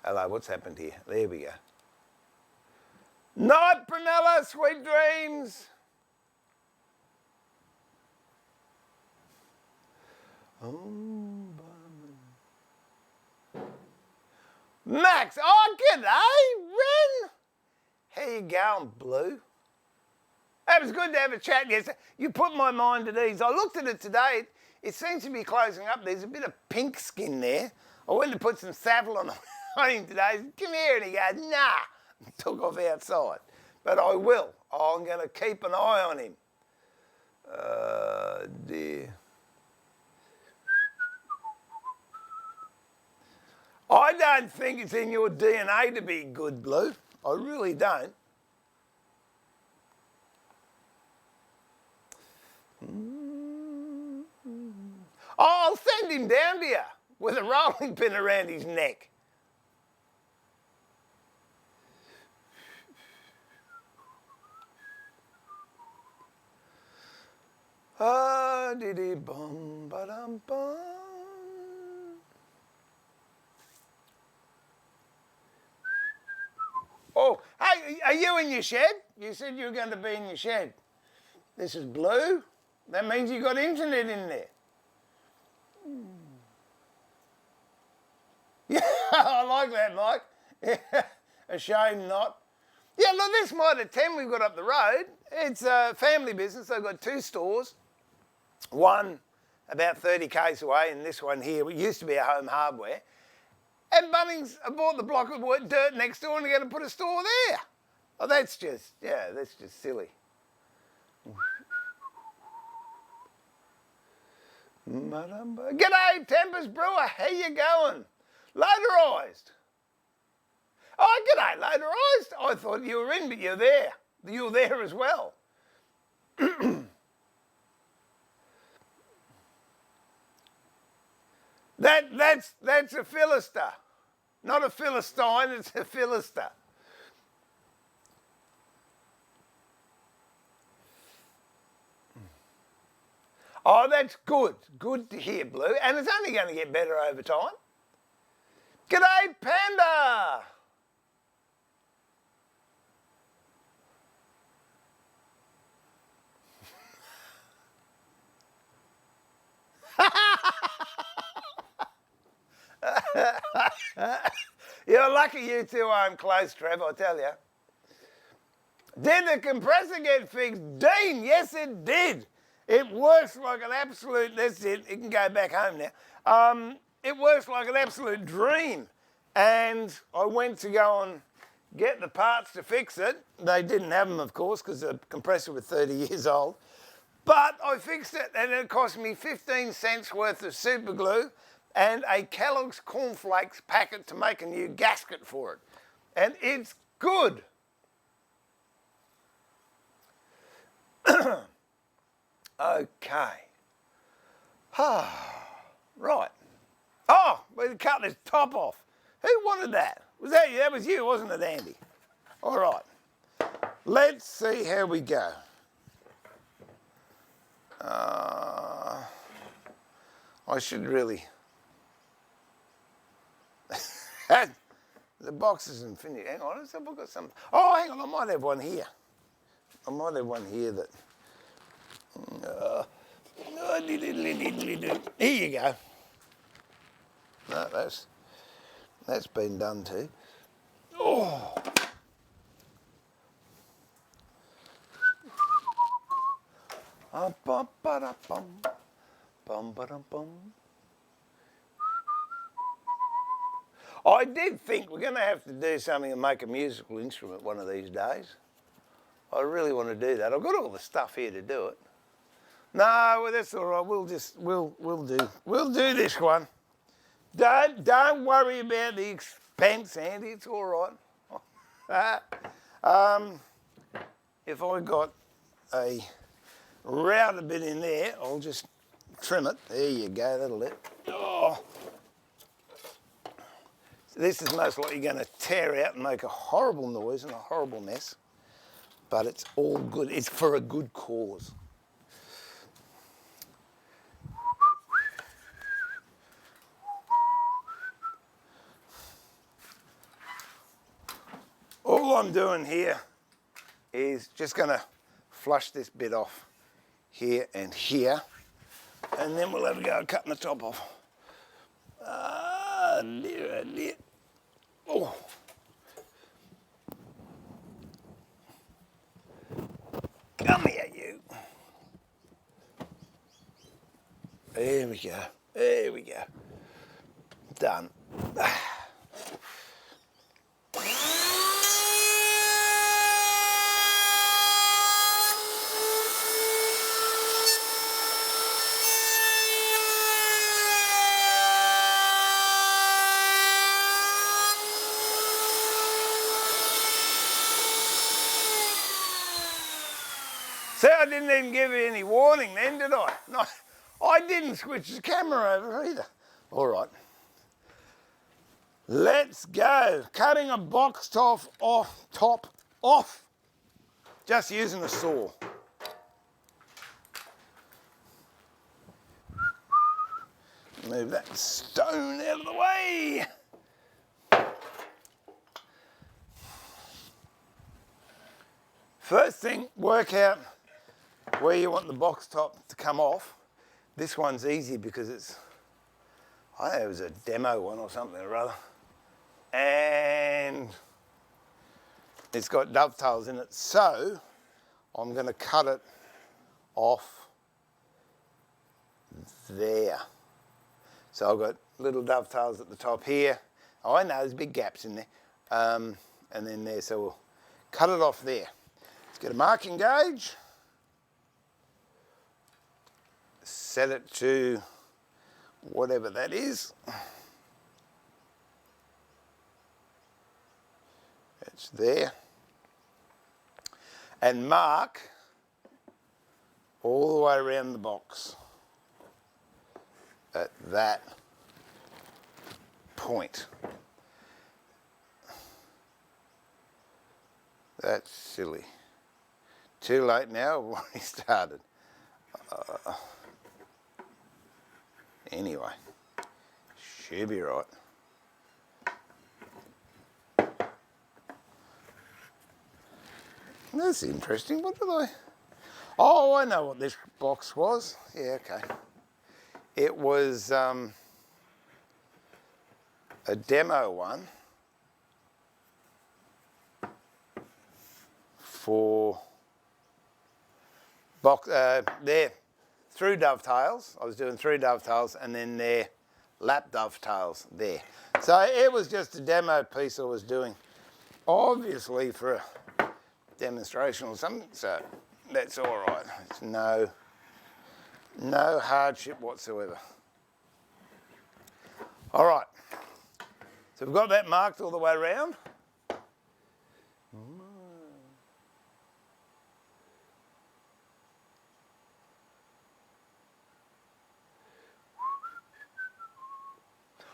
Hello, what's happened here? There we go. Night, Prunella, sweet dreams. Max, oh, g'day, Ren. How you going, Blue? It was good to have a chat yesterday. You put my mind at ease. I looked at it today. It seems to be closing up. There's a bit of pink skin there. I went to put some Savlon on him today. He said, come here, and he goes, nah. Took off outside. But I will. I'm going to keep an eye on him. Dear. I don't think it's in your DNA to be good, Blue. I really don't. I'll send him down to you with a rolling pin around his neck. Ah, diddy bum ba dum bum. Oh, hey, are you in your shed? You said you were going to be in your shed. This is Blue. That means you got internet in there. Yeah, I like that, Mike. Yeah, a shame not. Yeah, look, this Mitre 10 we've got up the road, it's a family business. They've got 2 stores. One about 30 k's away, and this one here, it used to be a Home Hardware. And Bunnings bought the block of dirt next door and they're going to put a store there. Oh, that's just silly. G'day, Tempest Brewer. How you going? Loaderised. Oh, g'day, Loaderised. I thought you were in, but you're there. You're there as well. That's a Philister. Not a Philistine, it's a Philister. Oh, that's good. Good to hear, Blue. And it's only going to get better over time. G'day, Panda! You're lucky you two aren't close, Trev, I tell you. Did the compressor get fixed? Dean, yes it did. It works like an absolute, that's it, it can go back home now. It works like an absolute dream. And I went to go and get the parts to fix it. They didn't have them, of course, because the compressor was 30 years old. But I fixed it and it cost me 15 cents worth of super glue and a Kellogg's cornflakes packet to make a new gasket for it. And it's good. Okay. Right. Oh, we cut this top off. Who wanted that? Was that you? That was you, wasn't it, Andy? All right. Let's see how we go. I should really... The box isn't finished. Hang on, I've got some... Oh, hang on, I might have one here. I might have one here that... Here you go. No, that's been done too. Oh. I did think we're going to have to do something and make a musical instrument one of these days. I really want to do that. I've got all the stuff here to do it. No, well, that's all right. We'll do this one. Don't worry about the expense, Andy. It's all right. If I got a router bit in there, I'll just trim it. There you go. That'll do. Oh. So this is most likely going to tear out and make a horrible noise and a horrible mess. But it's all good. It's for a good cause. All I'm doing here is just going to flush this bit off here and here, and then we'll have a go at cutting the top off. Dear. Oh. Come here, you. There we go. There we go. Done. See, I didn't even give you any warning then, did I? No, I didn't switch the camera over either. All right. Let's go. Cutting a box top off. Just using a saw. Move that stone out of the way. First thing, work out where you want the box top to come off. This one's easy because it's, I think it was a demo one or something or other. And it's got dovetails in it. So I'm going to cut it off there. So I've got little dovetails at the top here. Oh, I know, there's big gaps in there. And then there, so we'll cut it off there. Let's get a marking gauge. Set it to whatever that is. It's there. And mark all the way around the box at that point. That's silly. Too late now, I've already started. Anyway, should be right. That's interesting. What did I... Oh, I know what this box was. Yeah, okay. It was a demo one for their through dovetails. I was doing through dovetails and then their lap dovetails there. So it was just a demo piece I was doing, obviously for a demonstration or something, so that's all right. It's no hardship whatsoever. All right, so we've got that marked all the way around.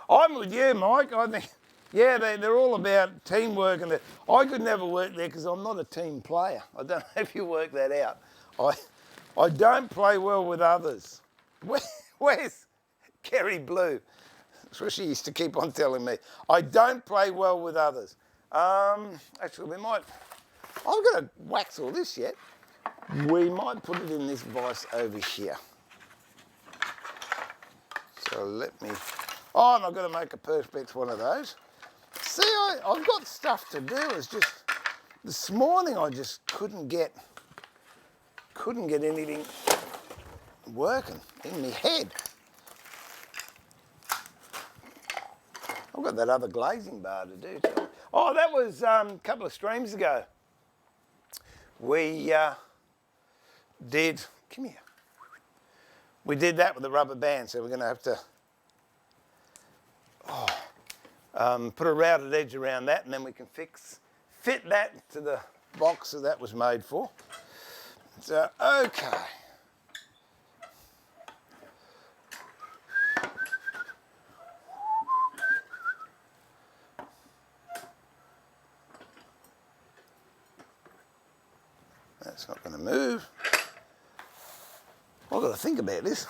I'm with you, Mike. I think, yeah, they're all about teamwork, and I could never work there because I'm not a team player. I don't know if you work that out. I don't play well with others. Where's Kerry Blue? That's what she used to keep on telling me. I don't play well with others. Actually, we might... I'm going to wax all this yet. We might put it in this vise over here. So let me... Oh, and I've got to make a perspex one of those. See, I've got stuff to do. It's just this morning I just couldn't get anything working in my head. I've got that other glazing bar to do too. Oh, that was a couple of streams ago. We did. Come here. We did that with the rubber band, so we're going to have to. Put a routed edge around that, and then we can fit that to the box that was made for. So, okay. That's not going to move. I've got to think about this.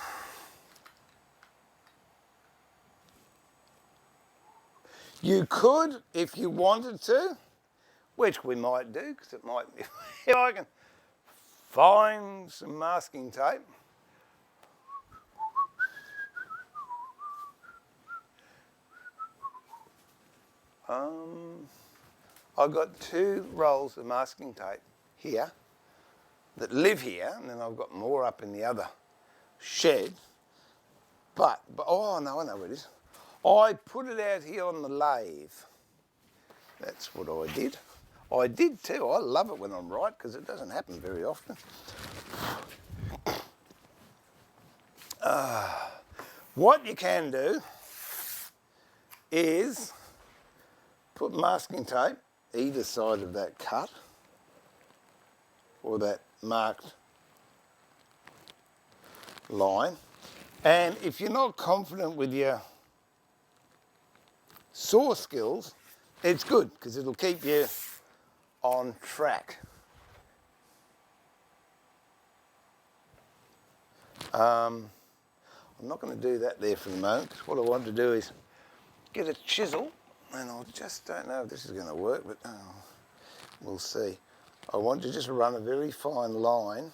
You could, if you wanted to, which we might do, because it might be, if I can find some masking tape. I've got 2 rolls of masking tape here that live here, and then I've got more up in the other shed. But oh no, I know where it is. I put it out here on the lathe. That's what I did. I did too. I love it when I'm right because it doesn't happen very often. What you can do is put masking tape either side of that cut or that marked line. And if you're not confident with your saw skills, it's good because it'll keep you on track. I'm not going to do that there for the moment because what I want to do is get a chisel, and I just don't know if this is going to work, but we'll see. I want to just run a very fine line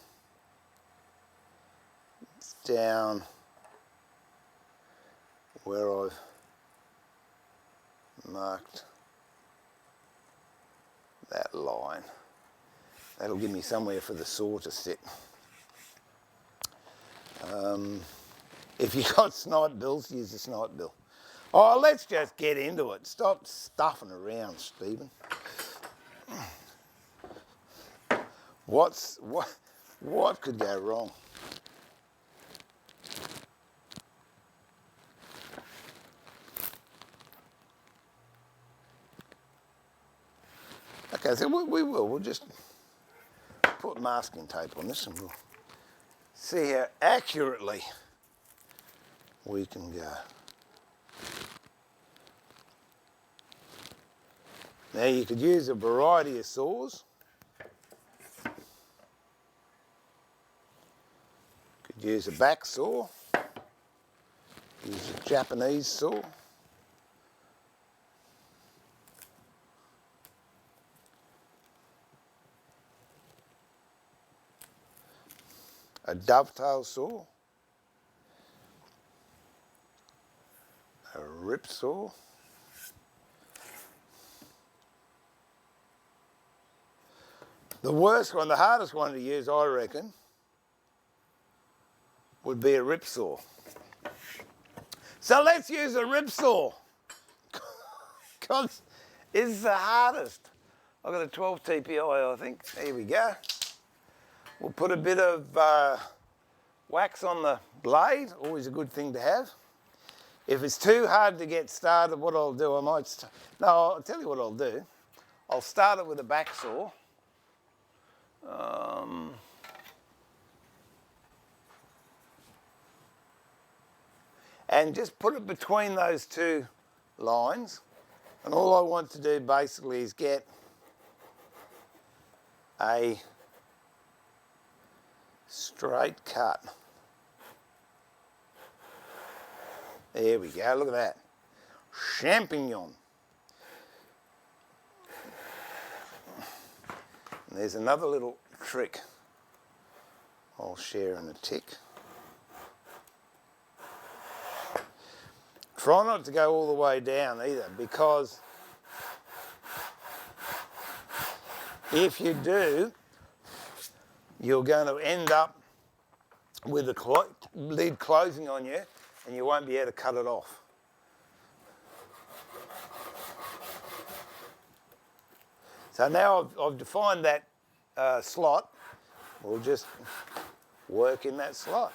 down where I've marked that line. That'll give me somewhere for the saw to sit. If you've got snipe bills, use a snipe bill. Oh, let's just get into it. Stop stuffing around, Stephen. What could go wrong? Okay, so we'll just put masking tape on this and we'll see how accurately we can go. Now you could use a variety of saws. use a back saw, use a Japanese saw. A dovetail saw, a rip saw, the worst one, the hardest one to use, I reckon, would be a rip saw. So let's use a rip saw, because it's the hardest. I've got a 12 TPI, I think. Here we go. We'll put a bit of wax on the blade, always a good thing to have. If it's too hard to get started, what I'll do, I'll tell you what I'll do. I'll start it with a back saw. And just put it between those two lines. And all I want to do basically is get a straight cut. There we go, look at that. Champignon. And there's another little trick I'll share in a tick. Try not to go all the way down either, because if you do, you're going to end up with the lid closing on you and you won't be able to cut it off. So now I've defined that slot. We'll just work in that slot.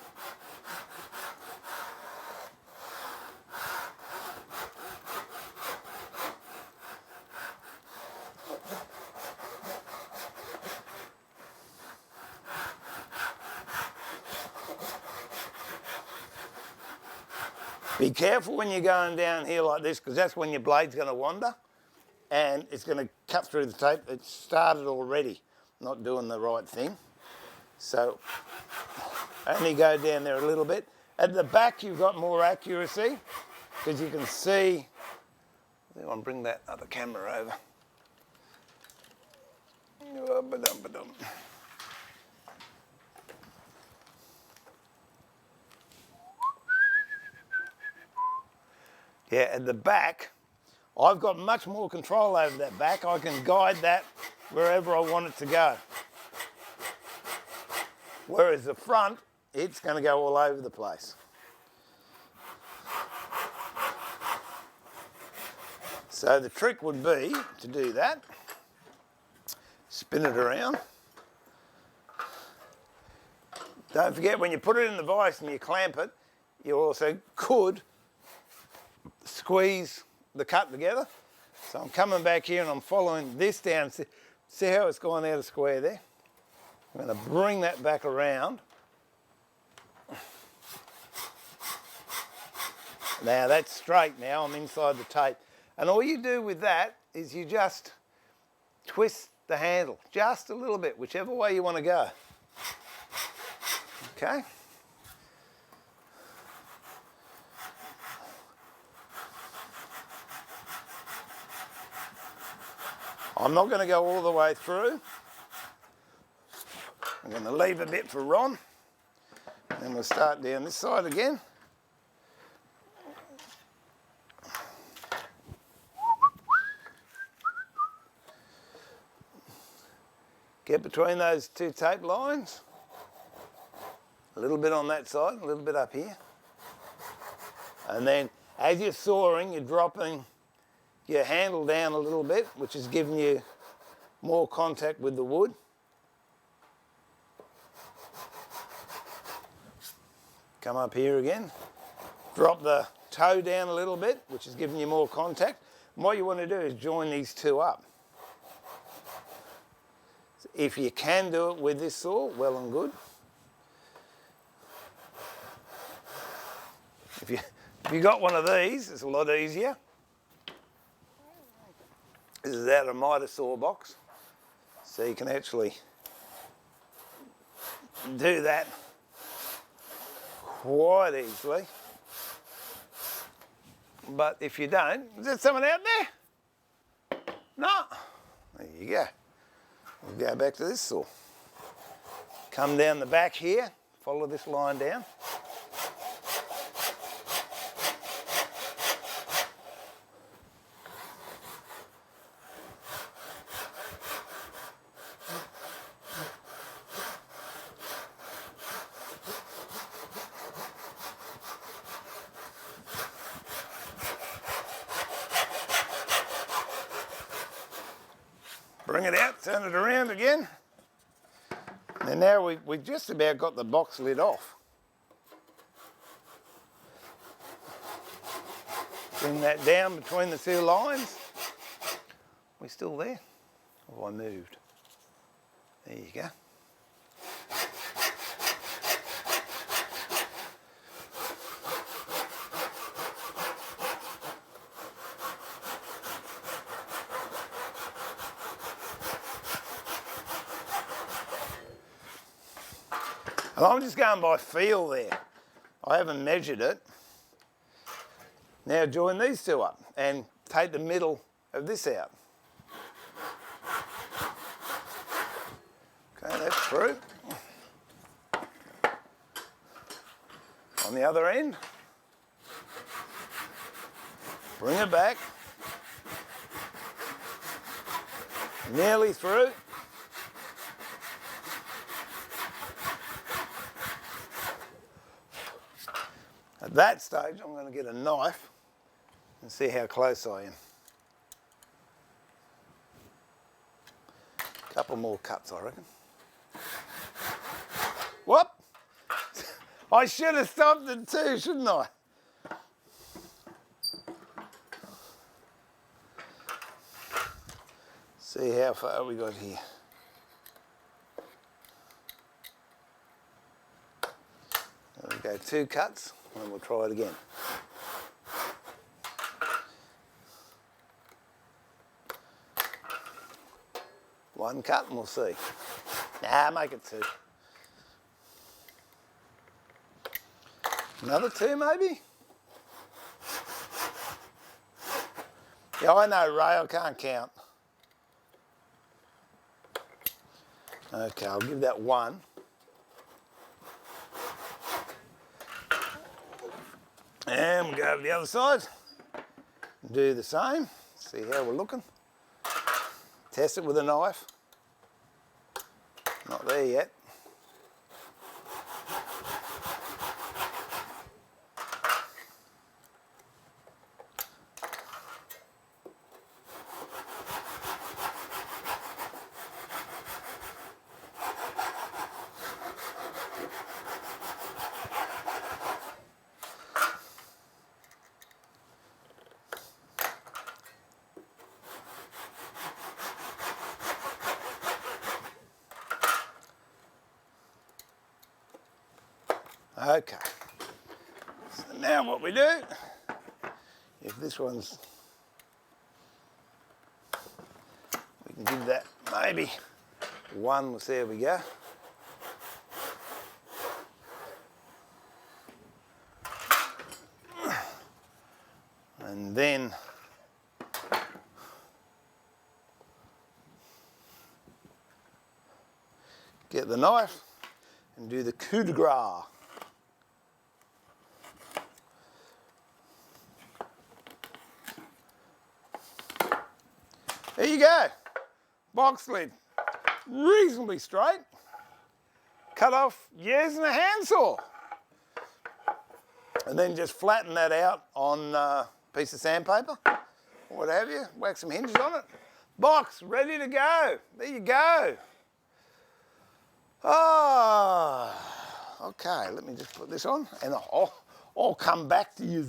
Be careful when you're going down here like this, because that's when your blade's going to wander and it's going to cut through the tape. It's started already not doing the right thing. So only go down there a little bit. At the back you've got more accuracy, because you can see. I want to bring that other camera over. Yeah, at the back, I've got much more control over that back. I can guide that wherever I want it to go. Whereas the front, it's going to go all over the place. So the trick would be to do that. Spin it around. Don't forget, when you put it in the vise and you clamp it, you also could squeeze the cut together. So I'm coming back here and I'm following this down. See how it's gone out of square there? I'm going to bring that back around. Now that's straight now, I'm inside the tape. And all you do with that is you just twist the handle just a little bit, whichever way you want to go. Okay? I'm not going to go all the way through. I'm going to leave a bit for Ron. Then we'll start down this side again. Get between those two tape lines. A little bit on that side, a little bit up here. And then as you're sawing, you're dropping your handle down a little bit, which is giving you more contact with the wood. Come up here again. Drop the toe down a little bit, which is giving you more contact. And what you want to do is join these two up. So if you can do it with this saw, well and good. If you got one of these, it's a lot easier. This is out of a miter saw box, so you can actually do that quite easily. But if you don't, is there someone out there? No. There you go. We'll go back to this saw. Come down the back here, follow this line down. Bring it out, turn it around again. And now we've just about got the box lid off. Bring that down between the two lines. We still there? Or have I moved? There you go. And I'm just going by feel there. I haven't measured it. Now join these two up and take the middle of this out. Okay, that's through. On the other end, bring it back. Nearly through. At that stage, I'm going to get a knife and see how close I am. A couple more cuts, I reckon. Whoop! I should have stopped it too, shouldn't I? See how far we got here. There we go, 2 cuts. And we'll try it again. One cut and we'll see. Nah, make it 2. Another 2 maybe? Yeah, I know, Ray, I can't count. Okay, I'll give that 1. And we'll go over the other side, do the same, see how we're looking. Test it with a knife. Not there yet. Okay, so now what we do, if this one's, we can give that maybe 1, there we go. And then get the knife and do the coup de grace. There you go, box lid, reasonably straight. Cut off using a handsaw. And then just flatten that out on a piece of sandpaper, or what have you, whack some hinges on it. Box ready to go, there you go. Ah, okay, let me just put this on and I'll come back to you.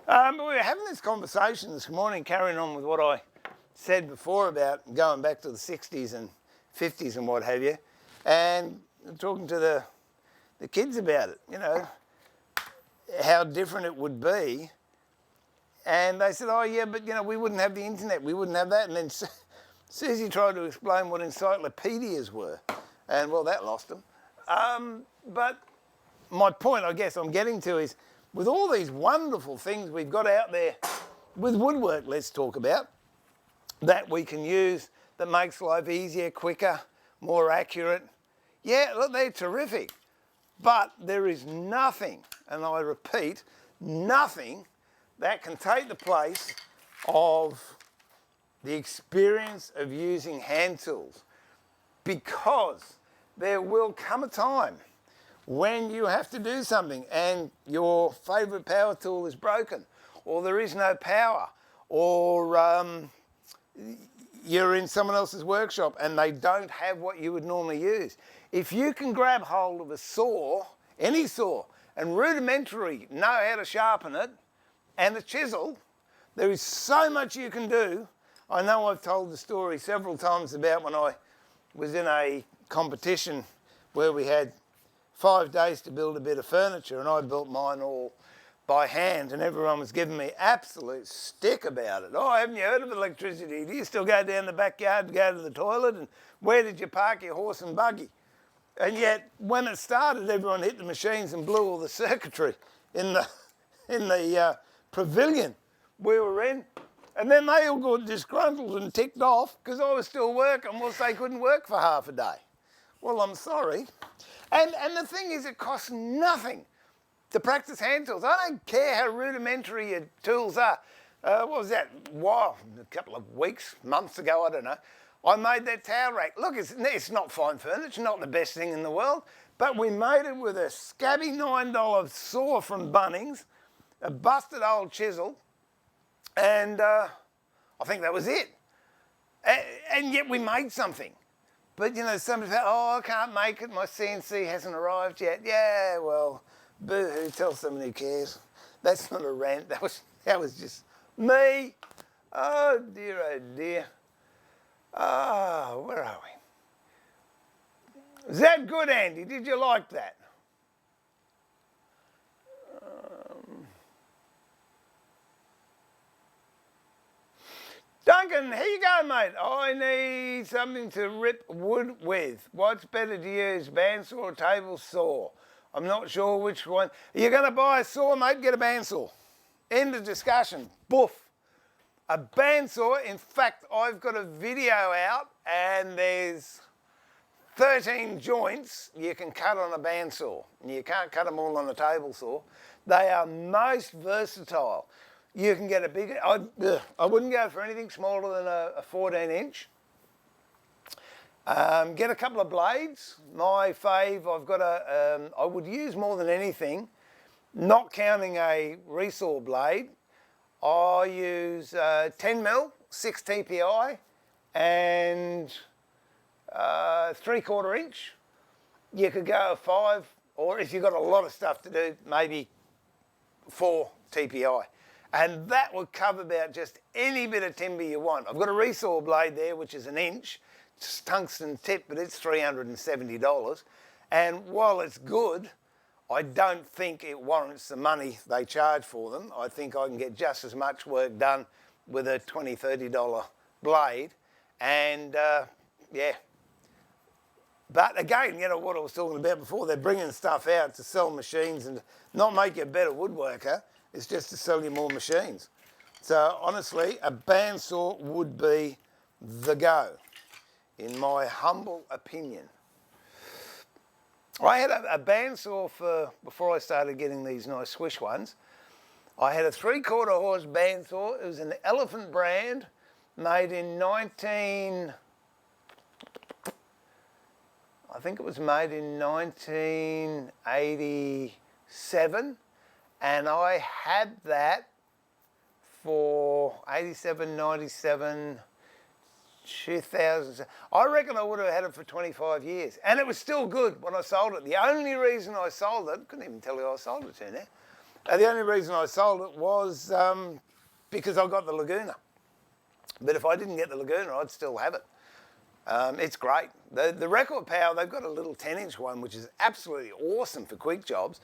But we were having this conversation this morning, carrying on with what I said before about going back to the 60s and 50s and what have you, and talking to the kids about it, you know, how different it would be. And they said, oh yeah, but you know, we wouldn't have the internet, we wouldn't have that. And then Susie tried to explain what encyclopedias were, and well, that lost them. But my point, I guess I'm getting to is, with all these wonderful things we've got out there with woodwork, let's talk about, that we can use, that makes life easier, quicker, more accurate. Yeah, look, they're terrific. But there is nothing, and I repeat, nothing that can take the place of the experience of using hand tools, because there will come a time when you have to do something and your favourite power tool is broken, or there is no power, or you're in someone else's workshop and they don't have what you would normally use. If you can grab hold of a saw, any saw, and rudimentary know how to sharpen it, and a chisel, there is so much you can do. I know I've told the story several times about when I was in a competition where we had 5 days to build a bit of furniture, and I built mine all by hand, and everyone was giving me absolute stick about it. Oh, haven't you heard of electricity? Do you still go down the backyard to go to the toilet? And where did you park your horse and buggy? And yet, when it started, everyone hit the machines and blew all the circuitry in the pavilion we were in. And then they all got disgruntled and ticked off because I was still working whilst they couldn't work for half a day. Well, I'm sorry. And the thing is, it costs nothing to practice hand tools. I don't care how rudimentary your tools are. What was that? Wow, a couple of weeks, months ago, I don't know. I made that towel rack. Look, it's not fine furniture, not the best thing in the world, but we made it with a scabby $9 saw from Bunnings, a busted old chisel, and I think that was it. And yet we made something. But, you know, somebody said, oh, I can't make it, my CNC hasn't arrived yet. Yeah, well, boo-hoo, tell someone who cares. That's not a rant, that was just me. Oh dear, oh dear. Ah, where are we? Is that good, Andy? Did you like that? Duncan, here you go, mate. I need something to rip wood with. What's better to use, bandsaw or table saw? I'm not sure which one. You're going to buy a saw, mate, get a bandsaw. End of discussion. Boof. A bandsaw, in fact, I've got a video out and there's 13 joints you can cut on a bandsaw. You can't cut them all on a table saw. They are most versatile. You can get a bigger, I wouldn't go for anything smaller than a 14-inch. Get a couple of blades. My fave, I've got I would use more than anything, not counting a resaw blade, I use 10mm, 6 TPI, and 3/4 inch. You could go 5, or if you've got a lot of stuff to do, maybe 4 TPI. And that will cover about just any bit of timber you want. I've got a resaw blade there, which is 1 inch. It's tungsten tip, but it's $370. And while it's good, I don't think it warrants the money they charge for them. I think I can get just as much work done with a $20, $30 blade. And yeah. But again, you know what I was talking about before, they're bringing stuff out to sell machines and not make you a better woodworker. It's just to sell you more machines. So honestly, a bandsaw would be the go, in my humble opinion. I had a bandsaw before I started getting these nice swish ones. I had a 3/4 horse bandsaw. It was an Elephant brand, made in I think it was made in 1987. And I had that for 87, 97, 2000. I reckon I would have had it for 25 years. And it was still good when I sold it. The only reason I sold it, couldn't even tell you I sold it to now. The only reason I sold it was because I got the Laguna. But if I didn't get the Laguna, I'd still have it. It's great. The record power, they've got a little 10-inch one, which is absolutely awesome for quick jobs.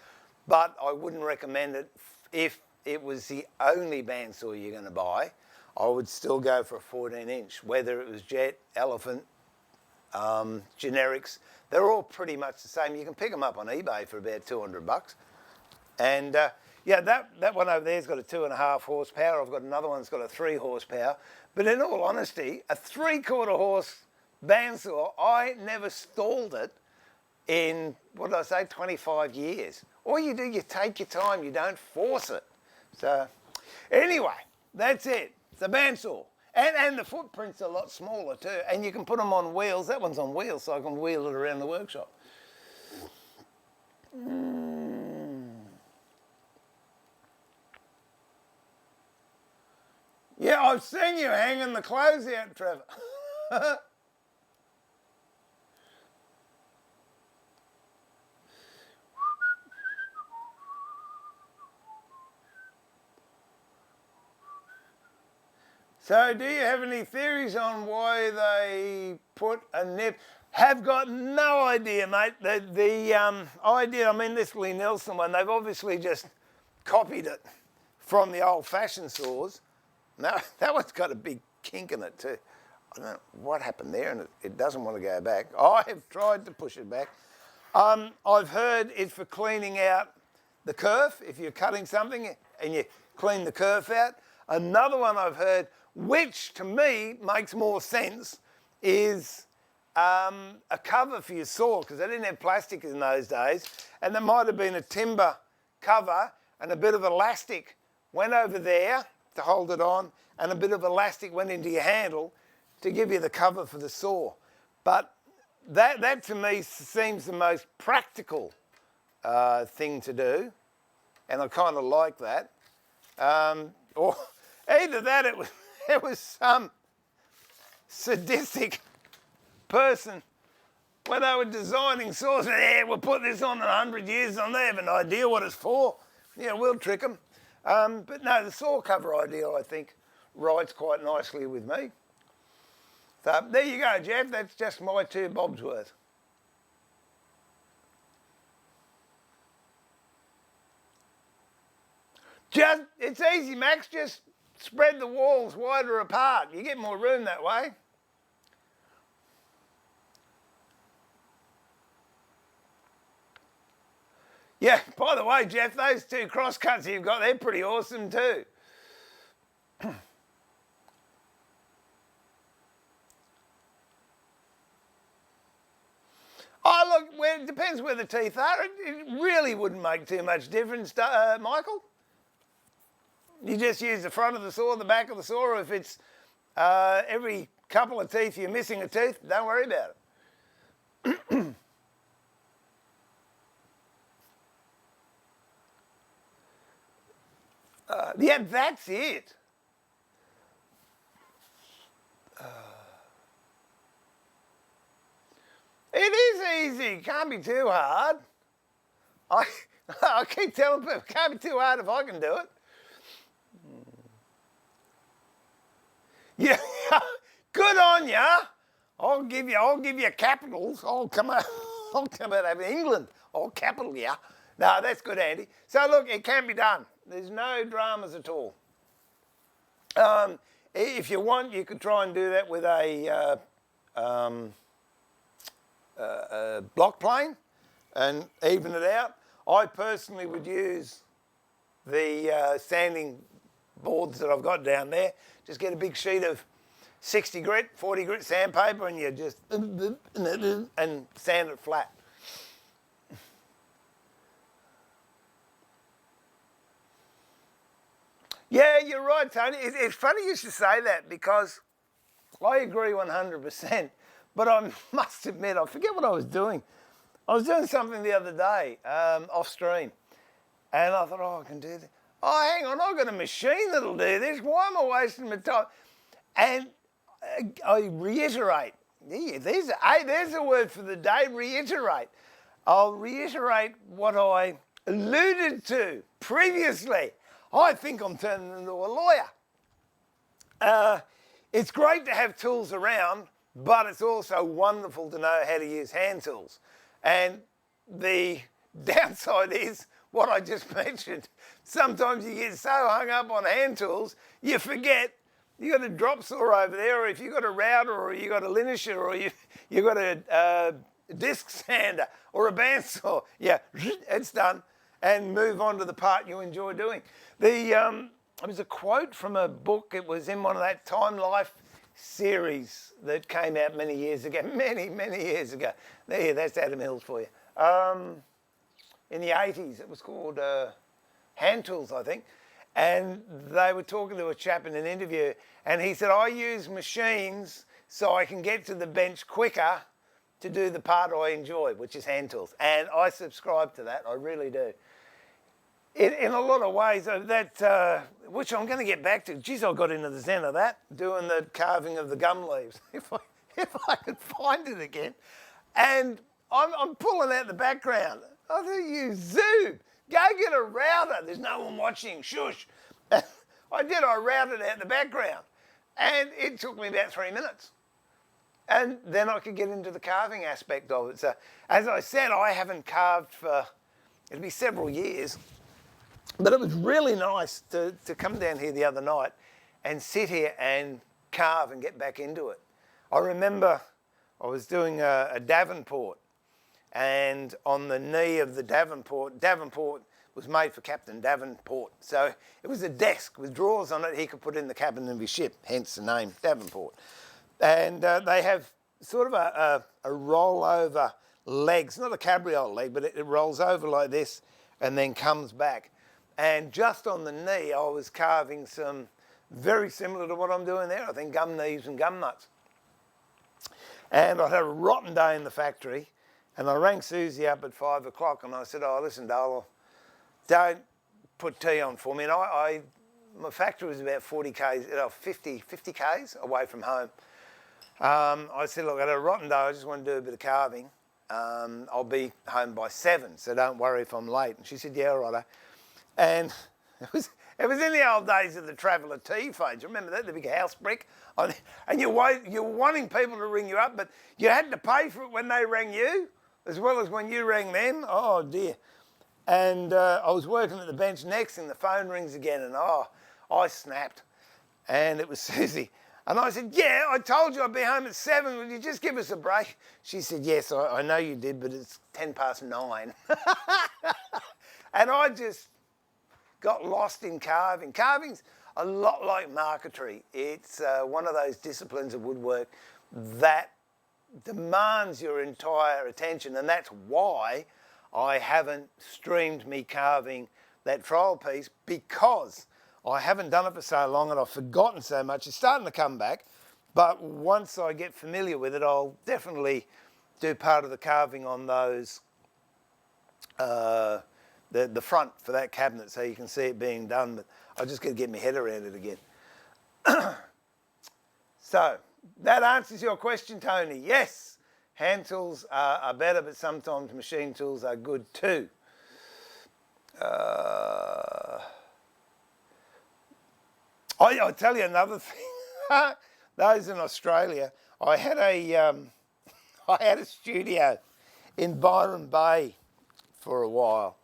But I wouldn't recommend it if it was the only bandsaw you're going to buy. I would still go for a 14-inch, whether it was Jet, Elephant, generics. They're all pretty much the same. You can pick them up on eBay for about $200. And yeah, that one over there's got a 2.5 horsepower. I've got another one that's got a 3 horsepower. But in all honesty, a 3/4 horse bandsaw, I never stalled it in, what did I say, 25 years. All you do, you take your time, you don't force it. So anyway, that's it. It's a bandsaw. And the footprint's a lot smaller too. And you can put them on wheels. That one's on wheels, so I can wheel it around the workshop. Yeah, I've seen you hanging the clothes out, Trevor. So do you have any theories on why they put a nip? Have got no idea, mate. The idea, I mean, this Lee Nelson one, they've obviously just copied it from the old-fashioned saws. Now, that one's got a big kink in it too. I don't know what happened there, and it doesn't want to go back. I have tried to push it back. I've heard it's for cleaning out the kerf. If you're cutting something and you clean the kerf out. Another one I've heard, which to me makes more sense, is a cover for your saw, because they didn't have plastic in those days, and there might have been a timber cover and a bit of elastic went over there to hold it on, and a bit of elastic went into your handle to give you the cover for the saw. But that to me seems the most practical thing to do, and I kind of like that. Or either that, it was some sadistic person when they were designing saws. Yeah, we'll put this on in 100 years, and they have an idea what it's for. Yeah, we'll trick them. But no, the saw cover idea, I think, rides quite nicely with me. So there you go, Jeff. That's just my 2 bobs worth. It's easy, Max. Just spread the walls wider apart. You get more room that way. Yeah, by the way, Jeff, those 2 crosscuts you've got, they're pretty awesome too. Oh, look, it depends where the teeth are. It really wouldn't make too much difference, Michael. You just use the front of the saw, the back of the saw, or if it's every couple of teeth you're missing a tooth, don't worry about it. Yeah, that's it. It is easy. Can't be too hard. I keep telling people, can't be too hard if I can do it. Yeah, good on ya. I'll give you capitals. I'll come out of England. I'll capital ya. No, that's good, Andy. So look, it can be done. There's no dramas at all. If you want, you could try and do that with a block plane and even it out. I personally would use the sanding boards that I've got down there. Just get a big sheet of 60 grit, 40 grit sandpaper, and you just and sand it flat. Yeah, you're right, Tony. It's funny you should say that, because I agree 100%. But I must admit, I forget what I was doing. I was doing something the other day off stream, and I thought, oh, I can do this. Oh, hang on, I've got a machine that'll do this. Why am I wasting my time? And I reiterate. Yeah, there's a word for the day, reiterate. I'll reiterate what I alluded to previously. I think I'm turning into a lawyer. It's great to have tools around, but it's also wonderful to know how to use hand tools. And the downside is what I just mentioned. Sometimes you get so hung up on hand tools, you forget you got a drop saw over there, or if you got a router, or you got a linisher, or you got a disc sander or a bandsaw. Yeah, it's done. And move on to the part you enjoy doing. It was a quote from a book. It was in one of that Time Life series that came out many years ago. Many years ago. There, that's Adam Hills for you. In the 80s, it was called Hand Tools, I think. And they were talking to a chap in an interview, and he said, I use machines so I can get to the bench quicker to do the part I enjoy, which is hand tools. And I subscribe to that, I really do. In a lot of ways, which I'm going to get back to. Geez, I got into the zen of that, doing the carving of the gum leaves, if I could find it again. And I'm pulling out the background. I thought, you zoob, go get a router. There's no one watching, shush. I routed out the background. And it took me about 3 minutes. And then I could get into the carving aspect of it. So, as I said, I haven't carved for, it'll be several years. But it was really nice to come down here the other night and sit here and carve and get back into it. I remember I was doing a Davenport, and on the knee of the Davenport was made for Captain Davenport. So it was a desk with drawers on it he could put in the cabin of his ship, hence the name Davenport. And they have sort of a rollover legs, not a cabriole leg, but it rolls over like this and then comes back. And just on the knee, I was carving some very similar to what I'm doing there. I think gum knees and gum nuts. And I had a rotten day in the factory, and I rang Susie up at 5 o'clock, and I said, oh, listen, Darla, don't put tea on for me. And my factory was about 50 k's away from home. I said, look, I had a rotten day. I just want to do a bit of carving. I'll be home by 7, so don't worry if I'm late. And she said, yeah, all right. And it was in the old days of the Traveller tea phones. Remember that, the big house brick? And you're wanting people to ring you up, but you had to pay for it when they rang you, as well as when you rang them. Oh, dear. And I was working at the bench next, and the phone rings again, and I snapped. And it was Susie. And I said, yeah, I told you I'd be home at 7. Would you just give us a break? She said, yes, I know you did, but it's 9:10. And I just got lost in carving. Carving's a lot like marquetry. It's one of those disciplines of woodwork that demands your entire attention, and that's why I haven't streamed me carving that trial piece, because I haven't done it for so long and I've forgotten so much. It's starting to come back, but once I get familiar with it, I'll definitely do part of the carving on those the front for that cabinet, so you can see it being done, but I just got to get my head around it again. So that answers your question, Tony. Yes, hand tools are better, but sometimes machine tools are good too. I'll tell you another thing. Those in Australia, I had a studio in Byron Bay for a while.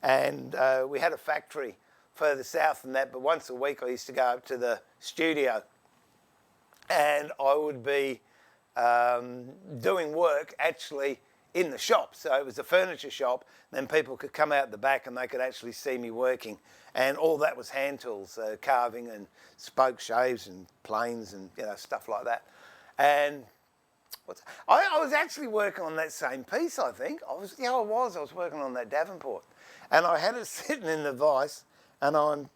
And we had a factory further south than that, but once a week I used to go up to the studio, and I would be doing work actually in the shop. So it was a furniture shop, then people could come out the back and they could actually see me working. And all that was hand tools, carving and spoke shaves and planes and stuff like that. And I was actually working on that same piece, I think. I was working on that Davenport. And I had it sitting in the vise, and I'm...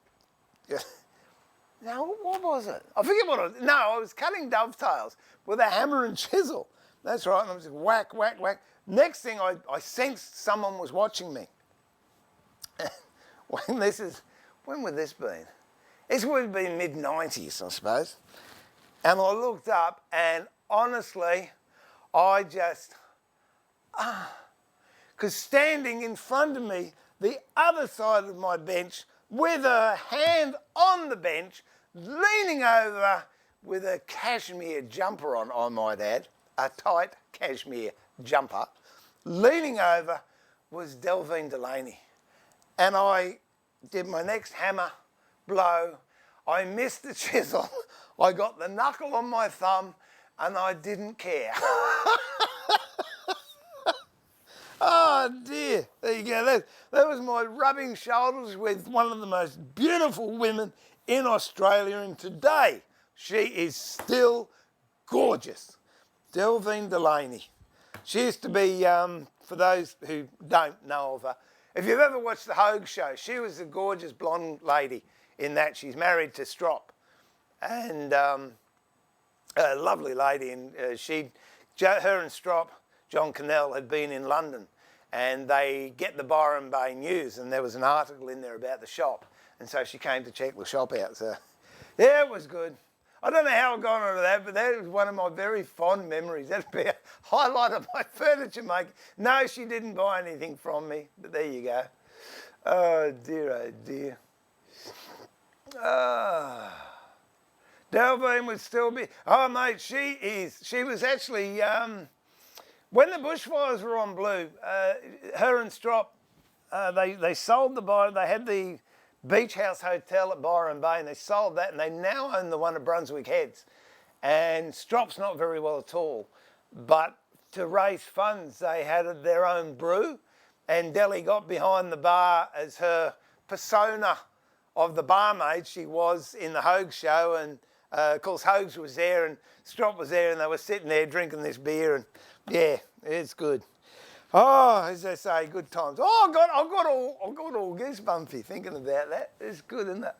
Now, what was it? I forget what it was. No, I was cutting dovetails with a hammer and chisel. That's right, and I was just whack, whack, whack. Next thing, I sensed someone was watching me. When would this been? This would have been mid-90s, I suppose. And I looked up, and honestly, I just... Because standing in front of me, the other side of my bench, with a hand on the bench, leaning over with a cashmere jumper on, I might add, a tight cashmere jumper, leaning over was Delvine Delaney. And I did my next hammer blow. I missed the chisel. I got the knuckle on my thumb, and I didn't care. Oh dear, there you go. That was my rubbing shoulders with one of the most beautiful women in Australia, and today she is still gorgeous. Delphine Delaney. She used to be, for those who don't know of her, if you've ever watched the Hogue show, she was a gorgeous blonde lady in that. She's married to Strop, and a lovely lady, and her and Strop, John Cannell, had been in London, and they get the Byron Bay News, and there was an article in there about the shop, and so she came to check the shop out. So yeah, it was good. I don't know how I got onto that, but that was one of my very fond memories. That'd be a highlight of my furniture making. No, she didn't buy anything from me, but there you go. Oh dear, oh dear. Delphine would still be, oh mate, she was actually, when the bushfires were on Blue, her and Strop, they sold they had the Beach House Hotel at Byron Bay, and they sold that, and they now own the one at Brunswick Heads. And Strop's not very well at all, but to raise funds, they had their own brew, and Delly got behind the bar as her persona of the barmaid she was in the Hogue show, and of course Hogues was there and Strop was there, and they were sitting there drinking this beer, and yeah, it's good. Oh, as they say, good times. Oh, I got all goosebumpy thinking about that. It's good, isn't it?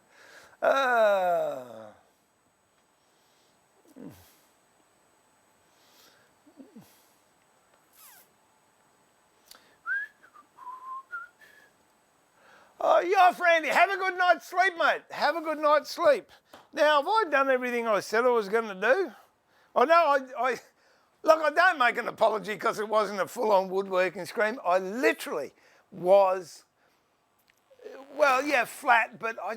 Oh, yeah, Randy, have a good night's sleep, mate. Have a good night's sleep. Now, have I done everything I said I was going to do? Oh, no, look, I don't make an apology because it wasn't a full-on woodworking scream. I literally was, well, yeah, flat, but I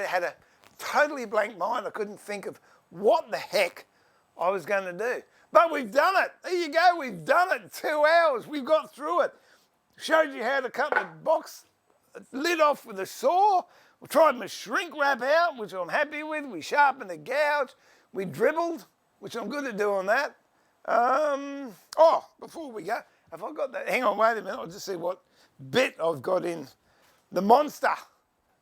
had a totally blank mind. I couldn't think of what the heck I was going to do. But we've done it. There you go. We've done it. 2 hours. We've got through it. Showed you how to cut the box lid off with a saw. We tried my shrink wrap out, which I'm happy with. We sharpened the gouge. We dribbled, which I'm good at doing that. Oh, before we go, have I got that? Hang on, wait a minute. I'll just see what bit I've got in the monster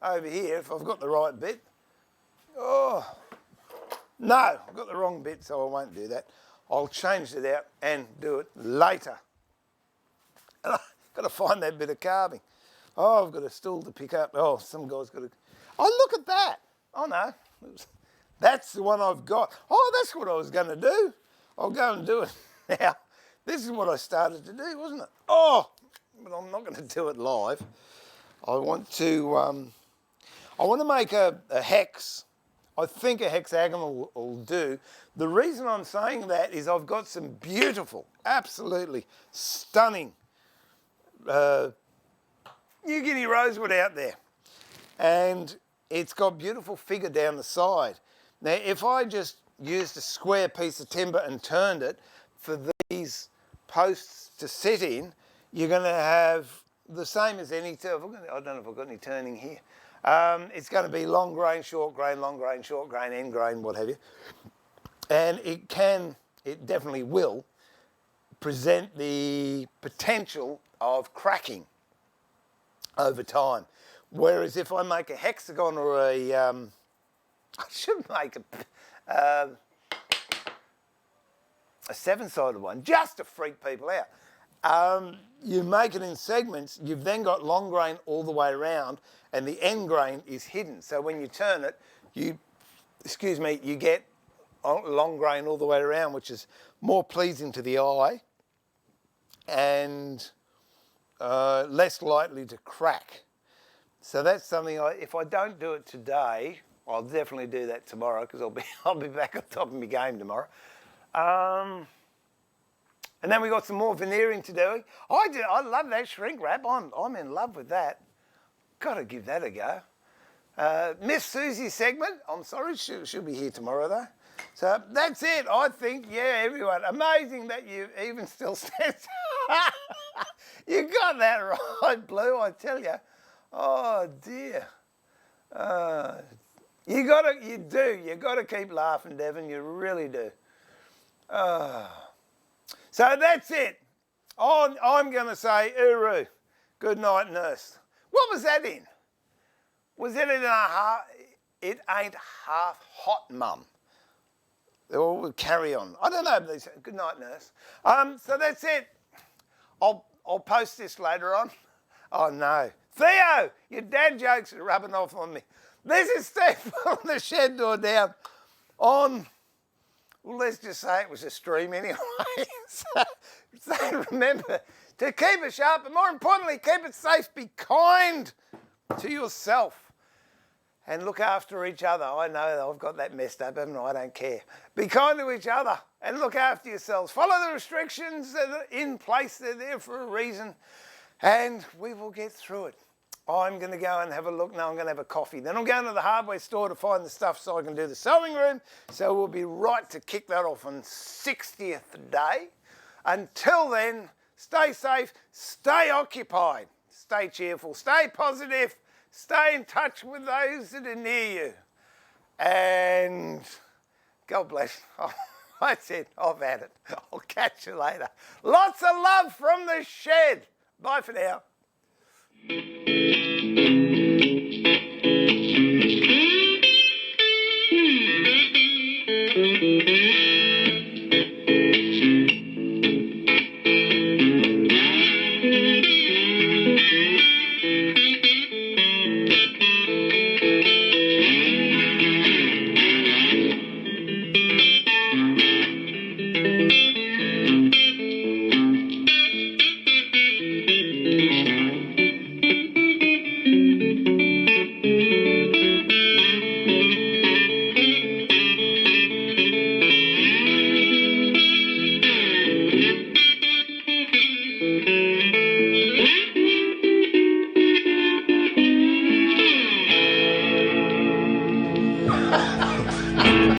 over here, if I've got the right bit. Oh, no, I've got the wrong bit, so I won't do that. I'll change it out and do it later. And I've got to find that bit of carving. Oh, I've got a stool to pick up. Oh, some guy's got to... Oh, look at that. Oh, no. That's the one I've got. Oh, that's what I was going to do. I'll go and do it now. This is what I started to do, wasn't it? Oh, but I'm not going to do it live. I want to make a hex. I think a hexagonal will do. The reason I'm saying that is I've got some beautiful, absolutely stunning New Guinea rosewood out there. And it's got beautiful figure down the side. Now, if I just used a square piece of timber and turned it for these posts to sit in, you're going to have the same as any... I don't know if I've got any turning here. It's going to be long grain, short grain, long grain, short grain, end grain, what have you. And it definitely will present the potential of cracking over time. Whereas if I make a hexagon or I should make a 7-sided one, just to freak people out. You make it in segments, you've then got long grain all the way around, and the end grain is hidden. So when you turn it, you get long grain all the way around, which is more pleasing to the eye and less likely to crack. So that's something, if I don't do it today, I'll definitely do that tomorrow, because I'll be back on top of my game tomorrow. And then we got some more veneering to do. I love that shrink wrap. I'm in love with that. Got to give that a go. Miss Susie's segment, I'm sorry, she'll be here tomorrow though. So that's it. I think, yeah, everyone. Amazing that you even still stand. You got that right, Blue, I tell you. Oh dear. You got to keep laughing, Devon. You really do. So that's it. Oh, I'm going to say Uru. Good night, nurse. What was that in? Was it in a half? It ain't half hot, mum. They all would carry on. I don't know. But they said, good night, nurse. So that's it. I'll post this later on. Oh no, Theo, your dad jokes are rubbing off on me. This is Steve pulling the shed door down on. Well, let's just say it was a stream anyway. so remember to keep it sharp, but more importantly, keep it safe. Be kind to yourself and look after each other. I know I've got that messed up, haven't I? I don't care. Be kind to each other and look after yourselves. Follow the restrictions that are in place. They're there for a reason, and we will get through it. I'm going to go and have a look. Now I'm going to have a coffee. Then I'm going to the hardware store to find the stuff so I can do the sewing room. So we'll be right to kick that off on 60th day. Until then, stay safe, stay occupied, stay cheerful, stay positive, stay in touch with those that are near you. And God bless. Oh, that's it. I've had it. I'll catch you later. Lots of love from the shed. Bye for now.